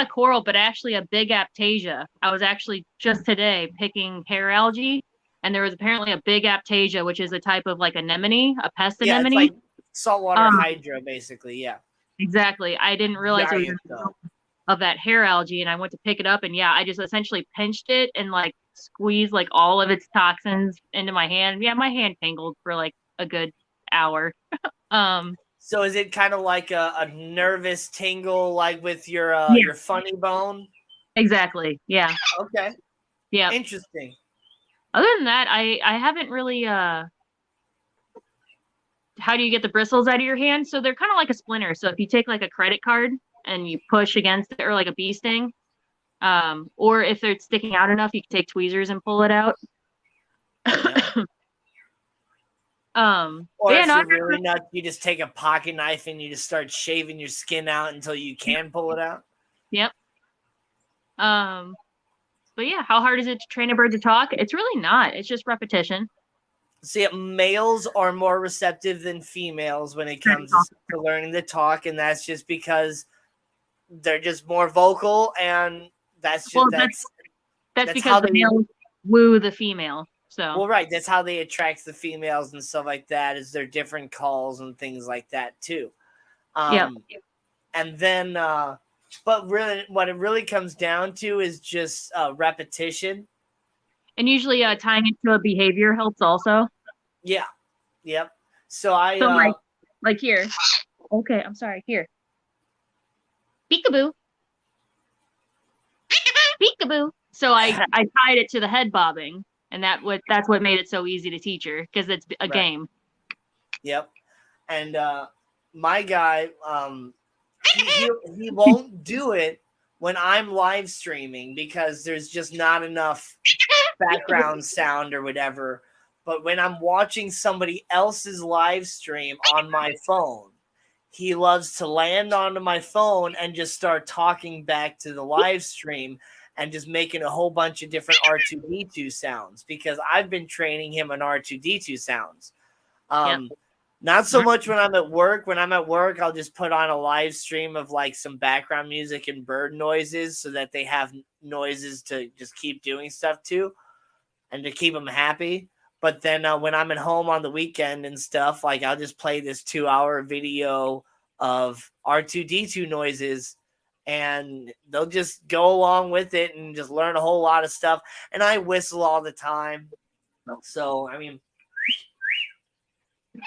a coral, but actually a big aptasia. I was actually just today picking hair algae, and there was apparently a big aptasia, which is a type of like anemone, a pest anemone. It's like saltwater hydra, basically. Yeah, exactly. I didn't realize it was of that hair algae, and I went to pick it up, and yeah, I just essentially pinched it and like squeezed like all of its toxins into my hand. Yeah, my hand tingled for like a good hour. So is it kind of like a nervous tingle, like with your funny bone? Exactly. Yeah. Okay. Yeah. Interesting. Other than that, I haven't really how do you get the bristles out of your hand? So they're kind of like a splinter. So if you take like a credit card and you push against it, or like a bee sting, or if they're sticking out enough, you can take tweezers and pull it out. Or if you're really nuts, you just take a pocket knife and you just start shaving your skin out until you can pull it out. Yep. But yeah, how hard is it to train a bird to talk? It's really not. It's just repetition. See, males are more receptive than females when it comes to learning to talk, and that's just because they're just more vocal, and that's because the males woo the female. So well, right, that's how they attract the females and stuff like that. Is their different calls and things like that too. And then, but really, what it really comes down to is just repetition. And usually, tying it to a behavior helps also. Yeah. Yep. So like here. Okay, I'm sorry. Here. Peekaboo. Peekaboo. So I tied it to the head bobbing, and that's what made it so easy to teach her, because it's a game. Yep. And my guy, he won't do it when I'm live streaming because there's just not enough background sound or whatever. But when I'm watching somebody else's live stream on my phone, he loves to land onto my phone and just start talking back to the live stream. and just making a whole bunch of different R2D2 sounds because I've been training him on R2D2 sounds. Not so much when I'm at work. When I'm at work, I'll just put on a live stream of like some background music and bird noises so that they have noises to just keep doing stuff to and to keep them happy. But then when I'm at home on the weekend and stuff, like I'll just play this 2-hour video of R2D2 noises and they'll just go along with it and just learn a whole lot of stuff. And I whistle all the time. So, I mean,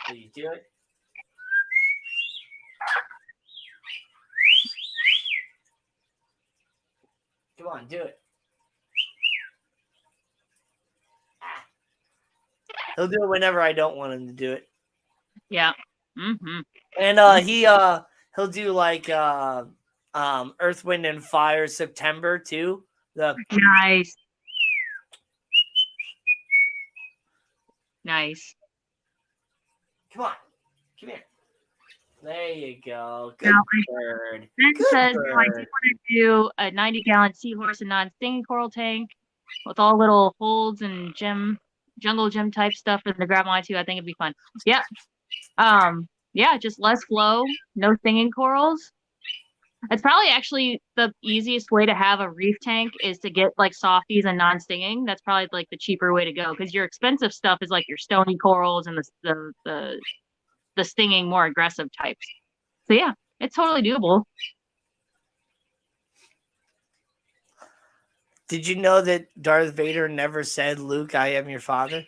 do you do it? Come on, do it. He'll do it whenever I don't want him to do it. Yeah. Mm-hmm. And he'll do like Earth, Wind, and Fire September too. Nice. Nice. Come on. Come here. There you go. Good bird. Ben Good says, bird. I do want to do a 90-gallon seahorse and non-stinging coral tank with all little holds and jungle gym type stuff for the grab onto. I think it'd be fun. Yeah. Yeah, just less flow, no stinging corals. It's probably actually the easiest way to have a reef tank is to get like softies and non-stinging. That's probably like the cheaper way to go because your expensive stuff is like your stony corals and the stinging, more aggressive types. So yeah, it's totally doable. Did you know that Darth Vader never said, "Luke, I am your father"?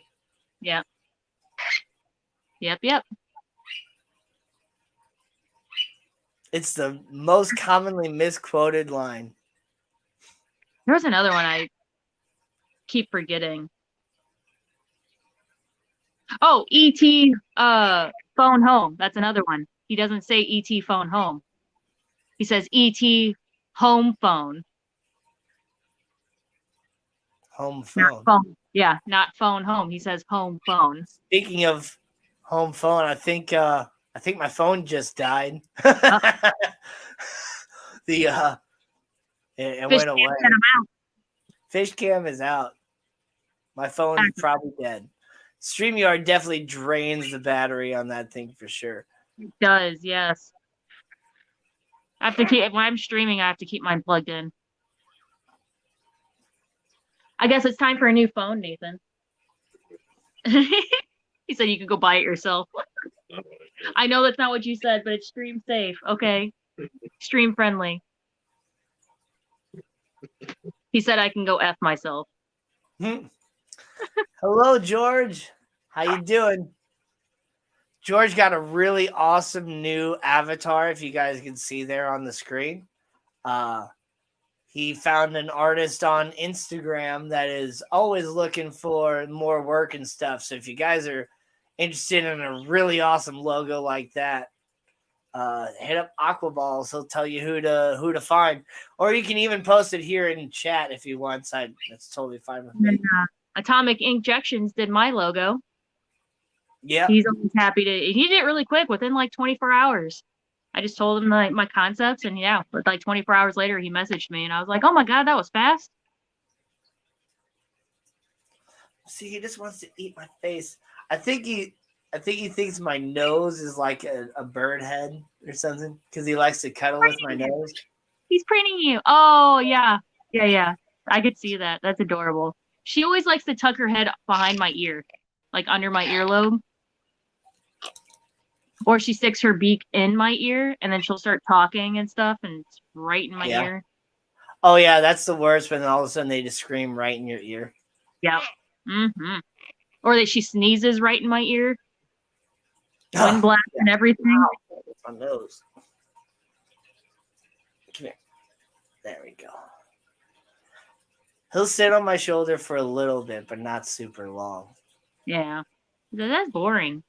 Yeah. Yep. It's the most commonly misquoted line. There's another one I keep forgetting. Oh, E.T. Phone home. That's another one. He doesn't say E.T. phone home. He says E.T. home phone. Home phone. Not phone. Yeah, not phone home. He says home phone. Speaking of home phone, I think my phone just died. It went away. Fish cam is out. My phone is probably dead. StreamYard definitely drains the battery on that thing for sure. It does, yes. I have to keep when I'm streaming. I have to keep mine plugged in. I guess it's time for a new phone, Nathan. He said you could go buy it yourself. I know that's not what you said, but it's stream safe. Okay. Stream friendly. He said I can go F myself. Hello, George. How you doing? George got a really awesome new avatar, if you guys can see there on the screen. He found an artist on Instagram that is always looking for more work and stuff. So if you guys are interested in a really awesome logo like that, hit up Aquaballs. He'll tell you who to find. Or you can even post it here in chat if you want. That's totally fine with me. And, Atomic Injections did my logo. Yeah. He's always happy to. He did it really quick within like 24 hours. I just told him my concepts, and yeah, but like 24 hours later, he messaged me, and I was like, "Oh my god, that was fast." See, he just wants to eat my face. I think he thinks my nose is like a bird head or something because he likes to cuddle with my nose. He's preening you. Oh yeah. I could see that. That's adorable. She always likes to tuck her head behind my ear, like under my earlobe. Or she sticks her beak in my ear, and then she'll start talking and stuff, and it's right in my ear. Oh, yeah, that's the worst when all of a sudden they just scream right in your ear. Yeah. Mm-hmm. Or that she sneezes right in my ear. Wind blast and everything. Wow. My nose. Come here. There we go. He'll sit on my shoulder for a little bit, but not super long. Yeah. That's boring.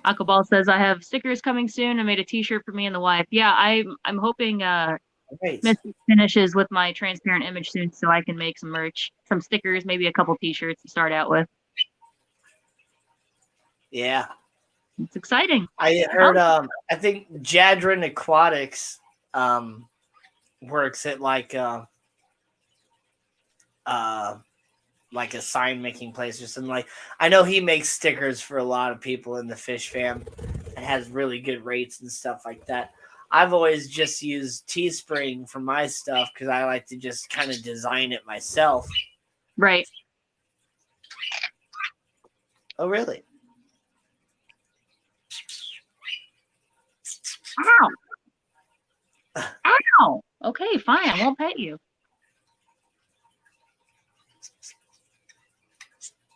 Aquaball says, I have stickers coming soon. I made a t-shirt for me and the wife. Yeah, I'm hoping Misty finishes with my transparent image soon so I can make some merch, some stickers, maybe a couple t-shirts to start out with. Yeah. It's exciting. I heard I think Jadron Aquatics works at like a sign making place or something. Like, I know he makes stickers for a lot of people in the fish fam and has really good rates and stuff like that. I've always just used Teespring for my stuff because I like to just kind of design it myself. Right. Oh, really? Ow. Ow. Okay, fine. I won't pet you.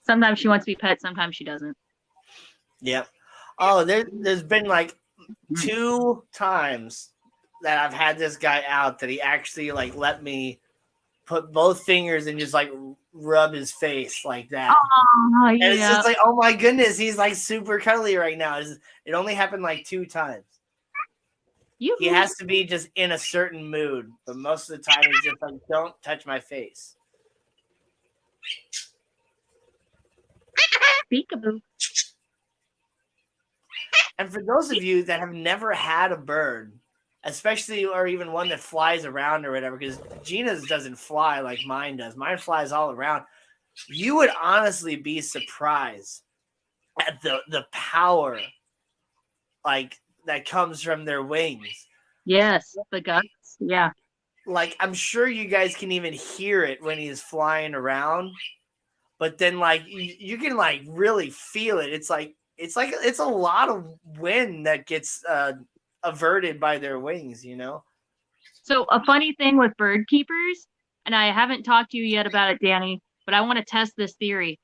Sometimes she wants to be pet, sometimes she doesn't. Yep. Oh, there's been like 2 times that I've had this guy out that he actually like let me put both fingers and just like rub his face like that. Oh, and yeah. it's just like, oh my goodness, he's like super cuddly right now. It only happened like 2 times. He has to be just in a certain mood, but most of the time he's just like, don't touch my face. Peekaboo. And for those of you that have never had a bird, especially or even one that flies around or whatever, because Gina's doesn't fly like mine does. Mine flies all around. You would honestly be surprised at the power like that comes from their wings. Yes, the guts. Yeah. Like, I'm sure you guys can even hear it when he's flying around, but then like you can like really feel it. It's a lot of wind that gets averted by their wings, you know? So a funny thing with bird keepers, and I haven't talked to you yet about it, Danny, but I want to test this theory.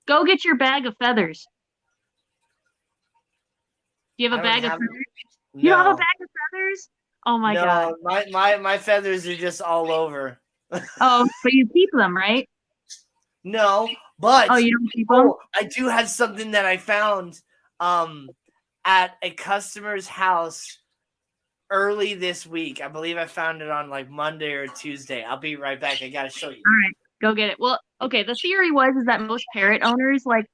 Go get your bag of feathers. Do you have a bag of feathers? No. You don't have a bag of feathers? Oh my God. My feathers are just all over. Oh, but you keep them, right? No, but you don't keep them? I do have something that I found at a customer's house early this week. I believe I found it on like Monday or Tuesday. I'll be right back. I gotta show you. All right, go get it. Well, okay, the theory is that most parrot owners, like,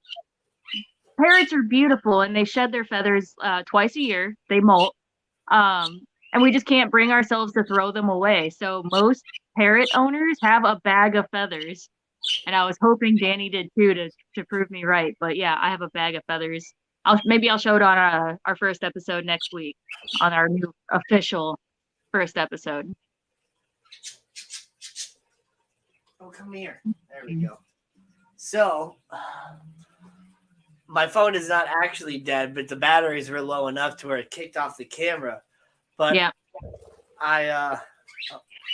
parrots are beautiful and they shed their feathers twice a year. They molt. And we just can't bring ourselves to throw them away. So most parrot owners have a bag of feathers. And I was hoping Danny did too to prove me right. But yeah, I have a bag of feathers. Maybe I'll show it on our first episode next week, on our new official first episode. Oh, come here. There we go. So, my phone is not actually dead, but the batteries were low enough to where it kicked off the camera. But yeah, I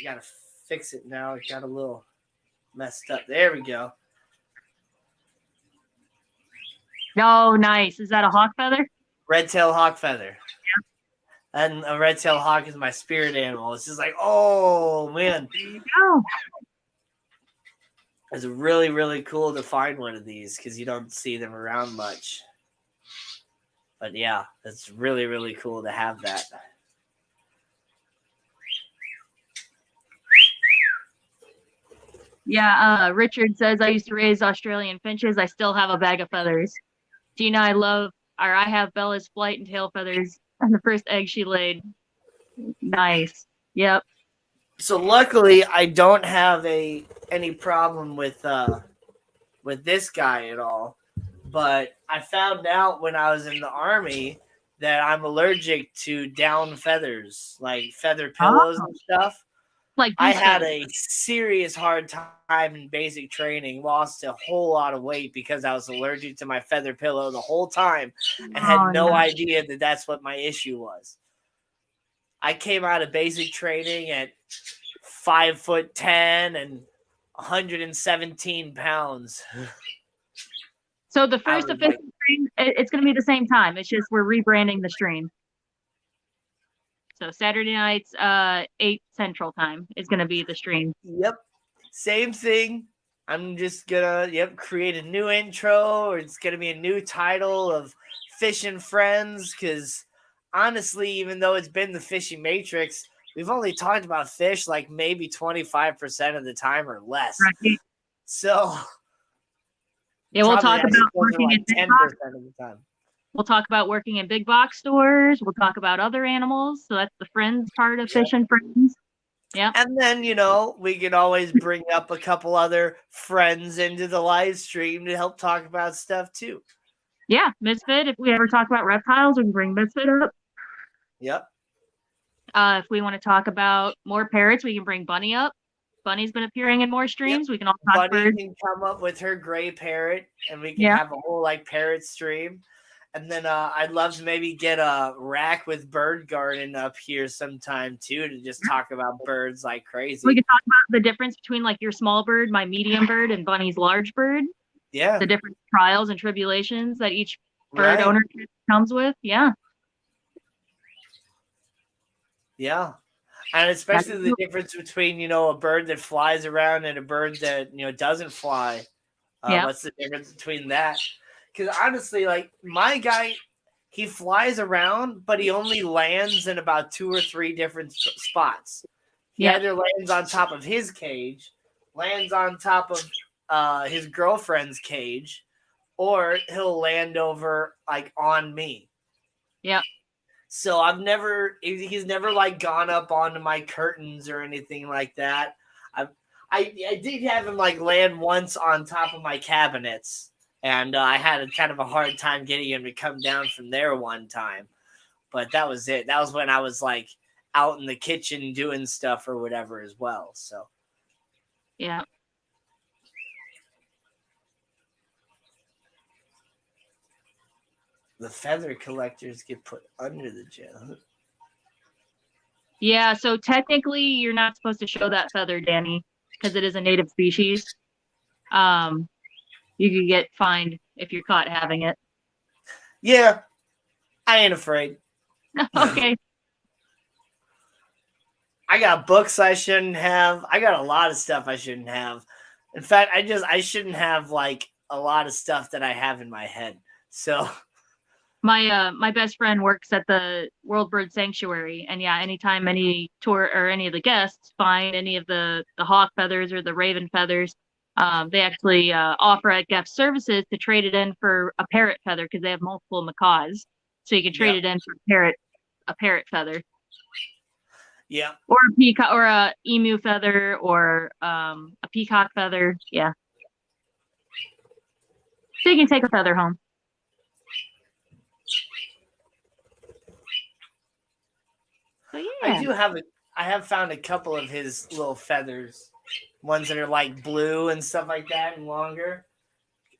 gotta fix it now. It got a little messed up. There we go. Oh, nice. Is that a hawk feather? Red-tailed hawk feather. Yeah. And a red-tailed hawk is my spirit animal. It's just like, oh man. There you go. It's really, really cool to find one of these because you don't see them around much. But yeah, it's really, really cool to have that. Yeah, Richard says, I used to raise Australian finches. I still have a bag of feathers. Gina, I have Bella's flight and tail feathers and the first egg she laid. Nice. Yep. So luckily, I don't have any problem with this guy at all. But I found out when I was in the Army that I'm allergic to down feathers, like feather pillows and stuff. Like I had a serious hard time in basic training, lost a whole lot of weight because I was allergic to my feather pillow the whole time and had no idea that that's what my issue was. I came out of basic training at 5'10" and 117 pounds. So the first official stream, it's going to be the same time. It's just we're rebranding the stream. So Saturday nights, 8 Central Time is going to be the stream. Yep. Same thing. I'm just going to create a new intro, or it's going to be a new title of Fish and Friends, because honestly, even though it's been the Fishy Matrix, we've only talked about fish like maybe 25% of the time or less. Right. So yeah, we'll talk about working like at 10% of the time. We'll talk about working in big box stores. We'll talk about other animals. So that's the friends part of Fish and Friends. Yeah. And then, we can always bring up a couple other friends into the live stream to help talk about stuff too. Yeah, Misfit. If we ever talk about reptiles, we can bring Misfit up. Yep. If we want to talk about more parrots, we can bring Bunny up. Bunny's been appearing in more streams. Yep. We can all talk Bunny birds. can come up with her gray parrot, and we can have a whole parrot stream. And then I'd love to maybe get a rack with Bird Garden up here sometime too to just talk about birds like crazy. We can talk about the difference between your small bird, my medium bird, and Bunny's large bird. Yeah. The different trials and tribulations that each bird owner comes with. Yeah. Yeah. And especially the difference between, a bird that flies around and a bird that, doesn't fly. What's the difference between that? Because honestly, my guy, he flies around, but he only lands in about 2 or 3 different spots. He either lands on top of his cage, lands on top of his girlfriend's cage, or he'll land over on me. Yeah. So he's never gone up onto my curtains or anything like that. I did have him land once on top of my cabinets. And I had kind of a hard time getting him to come down from there one time. But that was it. That was when I was out in the kitchen doing stuff or whatever as well. So, yeah. The feather collectors get put under the jail. Yeah, so technically you're not supposed to show that feather, Danny, because it is a native species. You could get fined if you're caught having it. Yeah, I ain't afraid. Okay. I got books I shouldn't have. I got a lot of stuff I shouldn't have. In fact, I shouldn't have a lot of stuff that I have in my head. So my best friend works at the World Bird Sanctuary, and yeah, anytime any tour or any of the guests find any of the hawk feathers or the raven feathers, they actually offer at guest services to trade it in for a parrot feather because they have multiple macaws, so you can trade it in for a parrot feather. Yeah. Or a peacock, or a emu feather, or a peacock feather. Yeah. So you can take a feather home. So yeah. I have found a couple of his little feathers, ones that are blue and stuff like that and longer.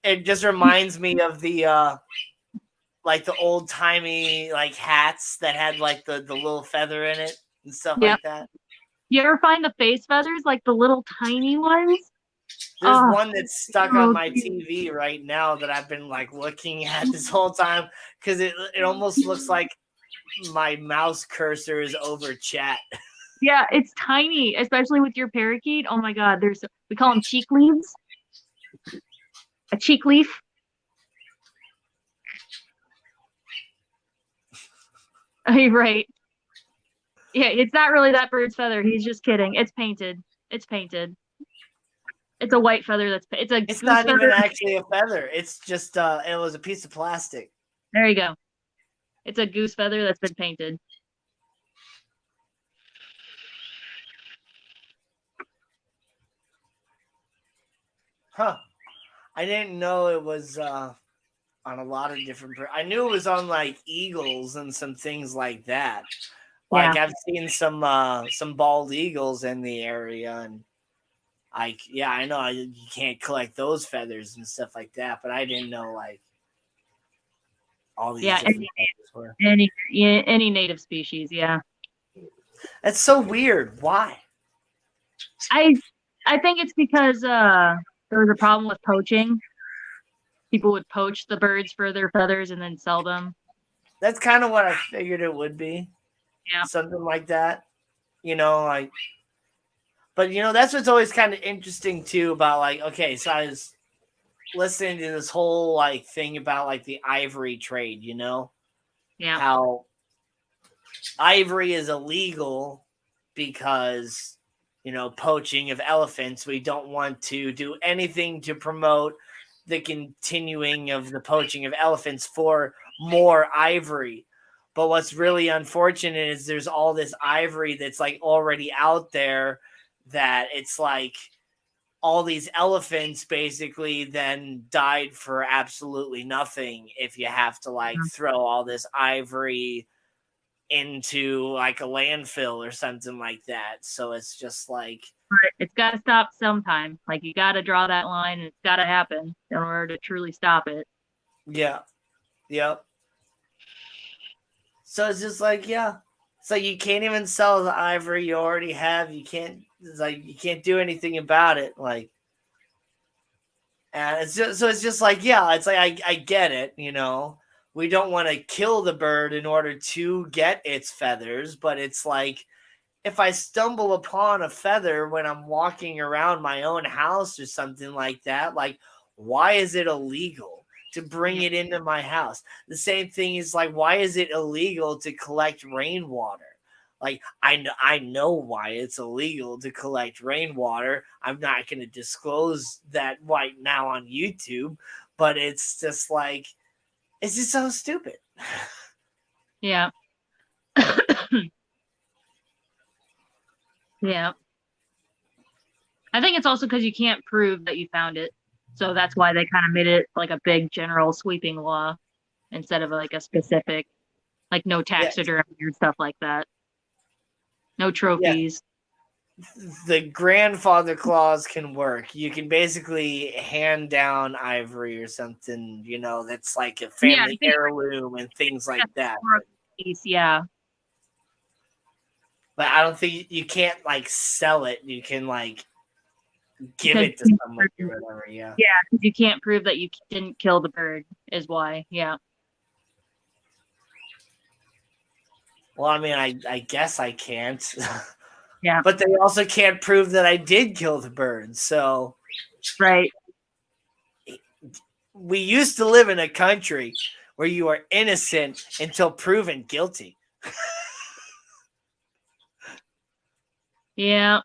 It just reminds me of the the old timey hats that had the little feather in it and stuff like that. You ever find the face feathers, the little tiny ones? There's one that's stuck on my TV right now that I've been looking at this whole time because it almost looks like my mouse cursor is over chat. Yeah, it's tiny, especially with your parakeet. Oh my God, we call them cheek leaves. A cheek leaf. Right. Yeah, it's not really that bird's feather. He's just kidding. It's painted. It's painted. It's a white feather It's not even actually a feather. It's just it was a piece of plastic. There you go. It's a goose feather that's been painted. Huh. I didn't know it was on a lot of different I knew it was on eagles and some things like that. I've seen some bald eagles in the area, and I know you can't collect those feathers and stuff like that, but I didn't know all these different feathers were. Any native species, yeah. That's so weird. Why? I think it's because there was a problem with poaching. People would poach the birds for their feathers and then sell them. That's kind of what I figured it would be. Yeah. Something like that. But that's what's always kind of interesting too about okay, so I was listening to this whole thing about the ivory trade, Yeah. How ivory is illegal because poaching of elephants. We don't want to do anything to promote the continuing of the poaching of elephants for more ivory. But what's really unfortunate is there's all this ivory that's like already out there that it's like all these elephants basically then died for absolutely nothing if you have to like throw all this ivory into like a landfill or something like that. So it's just like it's got to stop sometime. Like you got to draw that line, and it's got to happen in order to truly stop it. yeah, yep. So it's just like it's like you can't even sell the ivory you already have. You can't. It's like you can't do anything about it. Like, and it's just so it's just like it's like I get it. You know, we don't want to kill the bird in order to get its feathers, but it's like if I stumble upon a feather when I'm walking around my own house or something like that, like why is it illegal to bring it into my house? The same thing is like, why is it illegal to collect rainwater? Like I know why it's illegal to collect rainwater. I'm not going to disclose that right now on YouTube, but it's just like it's just so stupid. Yeah. Yeah. I think it's also because you can't prove that you found it. So that's why they kind of made it like a big general sweeping law instead of like a specific, like no taxidermy or stuff like that. No trophies. The grandfather clause can work. You can basically hand down ivory or something, you know, that's like a family heirloom and things like that. Yeah. But I don't think you can't like sell it. You can like give it to someone or whatever. Yeah. Yeah, because you can't prove that you didn't kill the bird is why. Yeah. Well, I mean, I guess I can't. Yeah. But they also can't prove that I did kill the bird. So right. We used to live in a country where you are innocent until proven guilty. Yeah.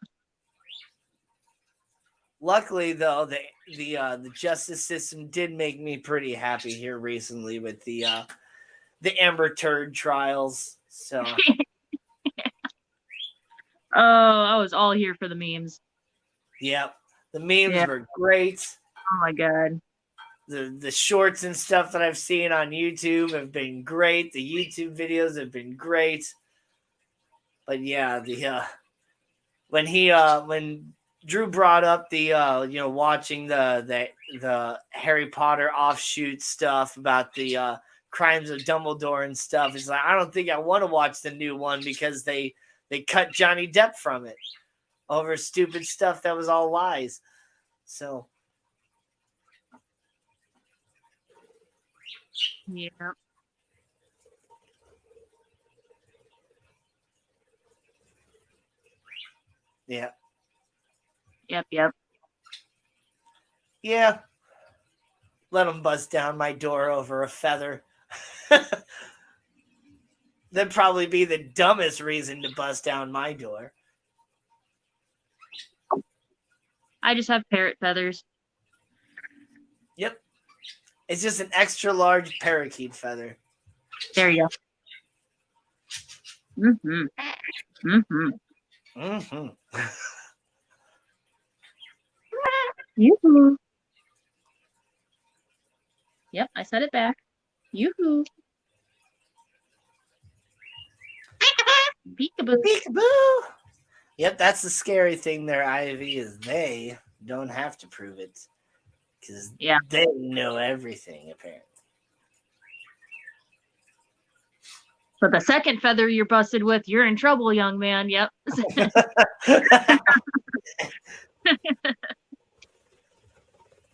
Luckily, though, the justice system did make me pretty happy here recently with the Amber Turd trials. So. Oh, I was all here for the memes. Yep, the memes were great. Oh my god. The shorts and stuff that I've seen on YouTube have been great. The YouTube videos have been great. But yeah, when Drew brought up the watching the Harry Potter offshoot stuff about the Crimes of Dumbledore and stuff, it's like I don't think I want to watch the new one because they cut Johnny Depp from it over stupid stuff that was all lies. So yeah. Yeah. Yep. Yeah. Let them bust down my door over a feather. That'd probably be the dumbest reason to bust down my door. I just have parrot feathers. Yep. It's just an extra large parakeet feather. There you go. Yoo-hoo. Yep, I said it back. Yoo-hoo. Peekaboo. Peekaboo. Yep, that's the scary thing there, Ivy, is they don't have to prove it. Because they know everything, apparently. But the second feather you're busted with, you're in trouble, young man. Yep.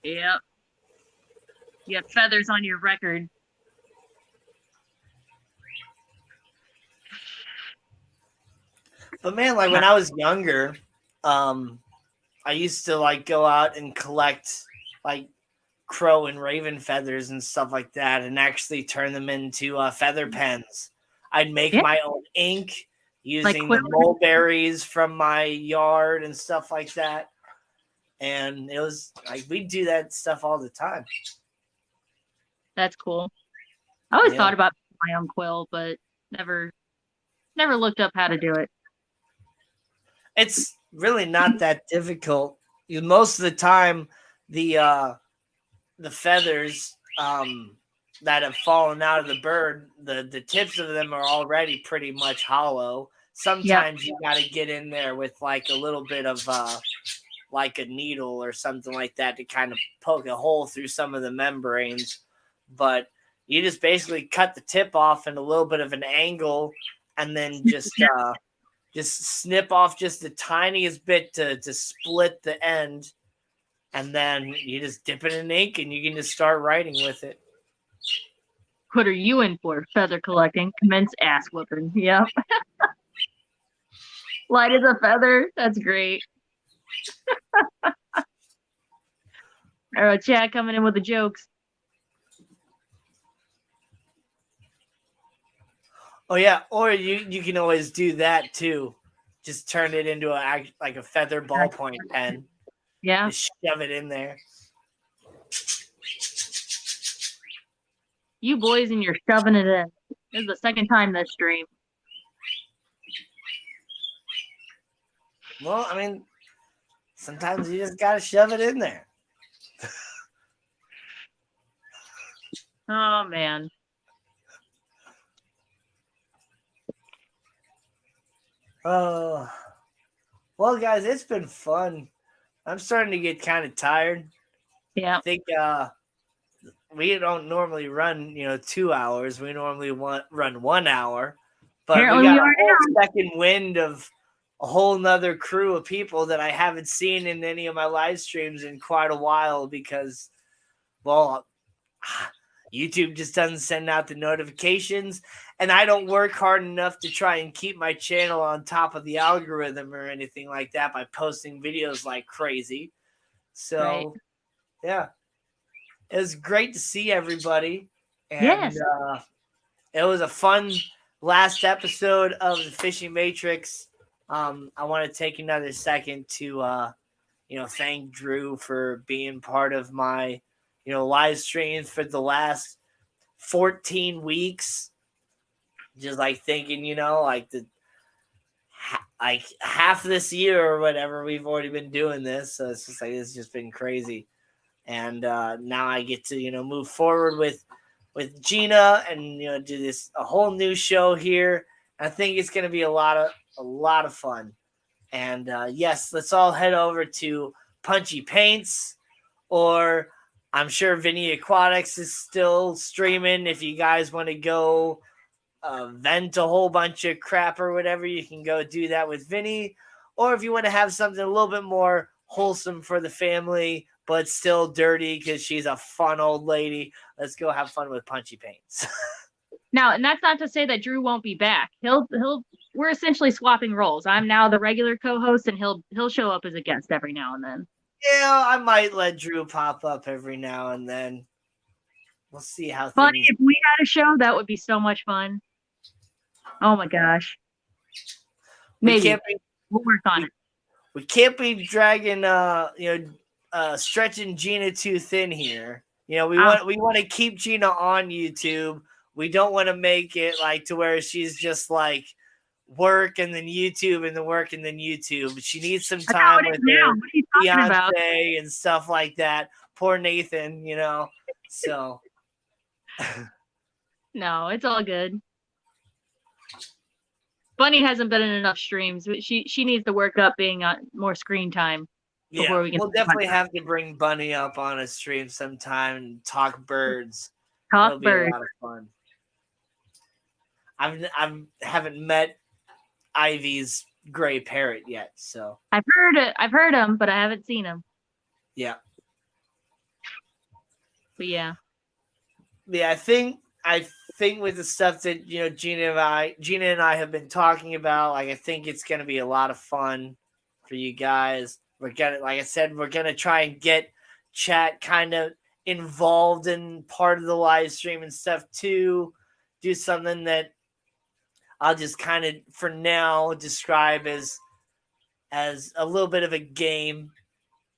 Yep. You have feathers on your record. But man, like when I was younger, I used to like go out and collect like crow and raven feathers and stuff like that and actually turn them into feather pens. I'd make my own ink using the mulberries from my yard and stuff like that. And it was like we'd do that stuff all the time. That's cool. I always Yeah. thought about my own quill, but never looked up how to do it. It's really not that difficult. Most of the time, the feathers that have fallen out of the bird, the tips of them are already pretty much hollow. Sometimes you got to get in there with like a little bit of like a needle or something like that to kind of poke a hole through some of the membranes. But you just basically cut the tip off in a little bit of an angle, and then just snip off just the tiniest bit to split the end, and then you just dip it in ink and you can just start writing with it. What are you in for? Feather collecting. Commence ass whooping. Yep. Light as a feather. That's great. All right, Chad coming in with the jokes. Oh yeah, or you can always do that too. Just turn it into a feather ballpoint pen. Yeah. Just shove it in there. You boys and you're shoving it in. This is the second time this stream. Well, I mean, sometimes you just gotta shove it in there. Oh man. Oh, well, guys, it's been fun. I'm starting to get kind of tired. Yeah. I think we don't normally run, 2 hours. We normally run 1 hour, but Apparently we got we a are whole second wind of a whole nother crew of people that I haven't seen in any of my live streams in quite a while because, well, YouTube just doesn't send out the notifications, and I don't work hard enough to try and keep my channel on top of the algorithm or anything like that by posting videos like crazy. So, yeah, it was great to see everybody, and Yes. it was a fun last episode of the Fishy Matrix. I want to take another second to, thank Drew for being part of my live streams for the last 14 weeks. Just like thinking, like half this year or whatever, we've already been doing this. So it's just like, it's just been crazy. And now I get to, move forward with Gina and, do a whole new show here. I think it's going to be a lot of fun. And yes, let's all head over to Punchy Paints, or I'm sure Vinny Aquatics is still streaming. If you guys want to go vent a whole bunch of crap or whatever, you can go do that with Vinny. Or if you want to have something a little bit more wholesome for the family, but still dirty because she's a fun old lady, let's go have fun with Punchy Paints. Now, and that's not to say that Drew won't be back. We're essentially swapping roles. I'm now the regular co-host, and he'll show up as a guest every now and then. Yeah, I might let Drew pop up every now and then. We'll see how Funny, if we had a show, that would be so much fun. Oh my gosh. Maybe we'll work on it. We can't be dragging stretching Gina too thin here. We want to keep Gina on YouTube. We don't want to make it like to where she's just like work and then YouTube and then work and then YouTube. She needs some time with her Beyonce and stuff like that. Poor Nathan, so. No, it's all good. Bunny hasn't been in enough streams. She needs to work up being on more screen time. Yeah, we'll definitely have to bring Bunny up on a stream sometime and talk birds. It'll be a lot of fun. I haven't met Ivy's gray parrot yet, so I've heard him, but I haven't seen him. Yeah. But yeah. Yeah, I think with the stuff that Gina and I have been talking about, like I think it's gonna be a lot of fun for you guys. We're gonna try and get chat kind of involved in part of the live stream and stuff too. Do something that I'll just kind of for now describe as a little bit of a game,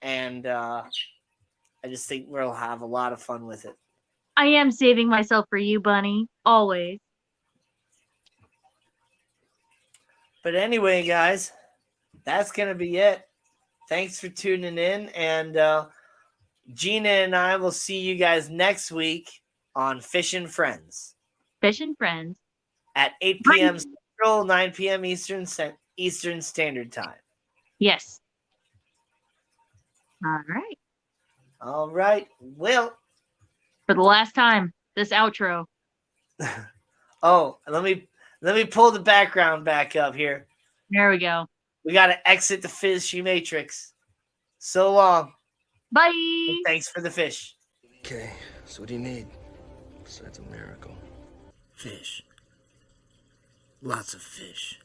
and I just think we'll have a lot of fun with it. I am saving myself for you, Bunny. Always. But anyway, guys, that's going to be it. Thanks for tuning in. And Gina and I will see you guys next week on Fish and Friends Fish and Friends. at 8 p.m. Central, 9 p.m. Eastern Standard Time. Yes. All right. All right. Well, For the last time, this outro. oh, let me pull the background back up here. There we go. We got to exit the Fishy Matrix. So long. Bye. And thanks for the fish. Okay, so what do you need besides a miracle? Fish. Lots of fish.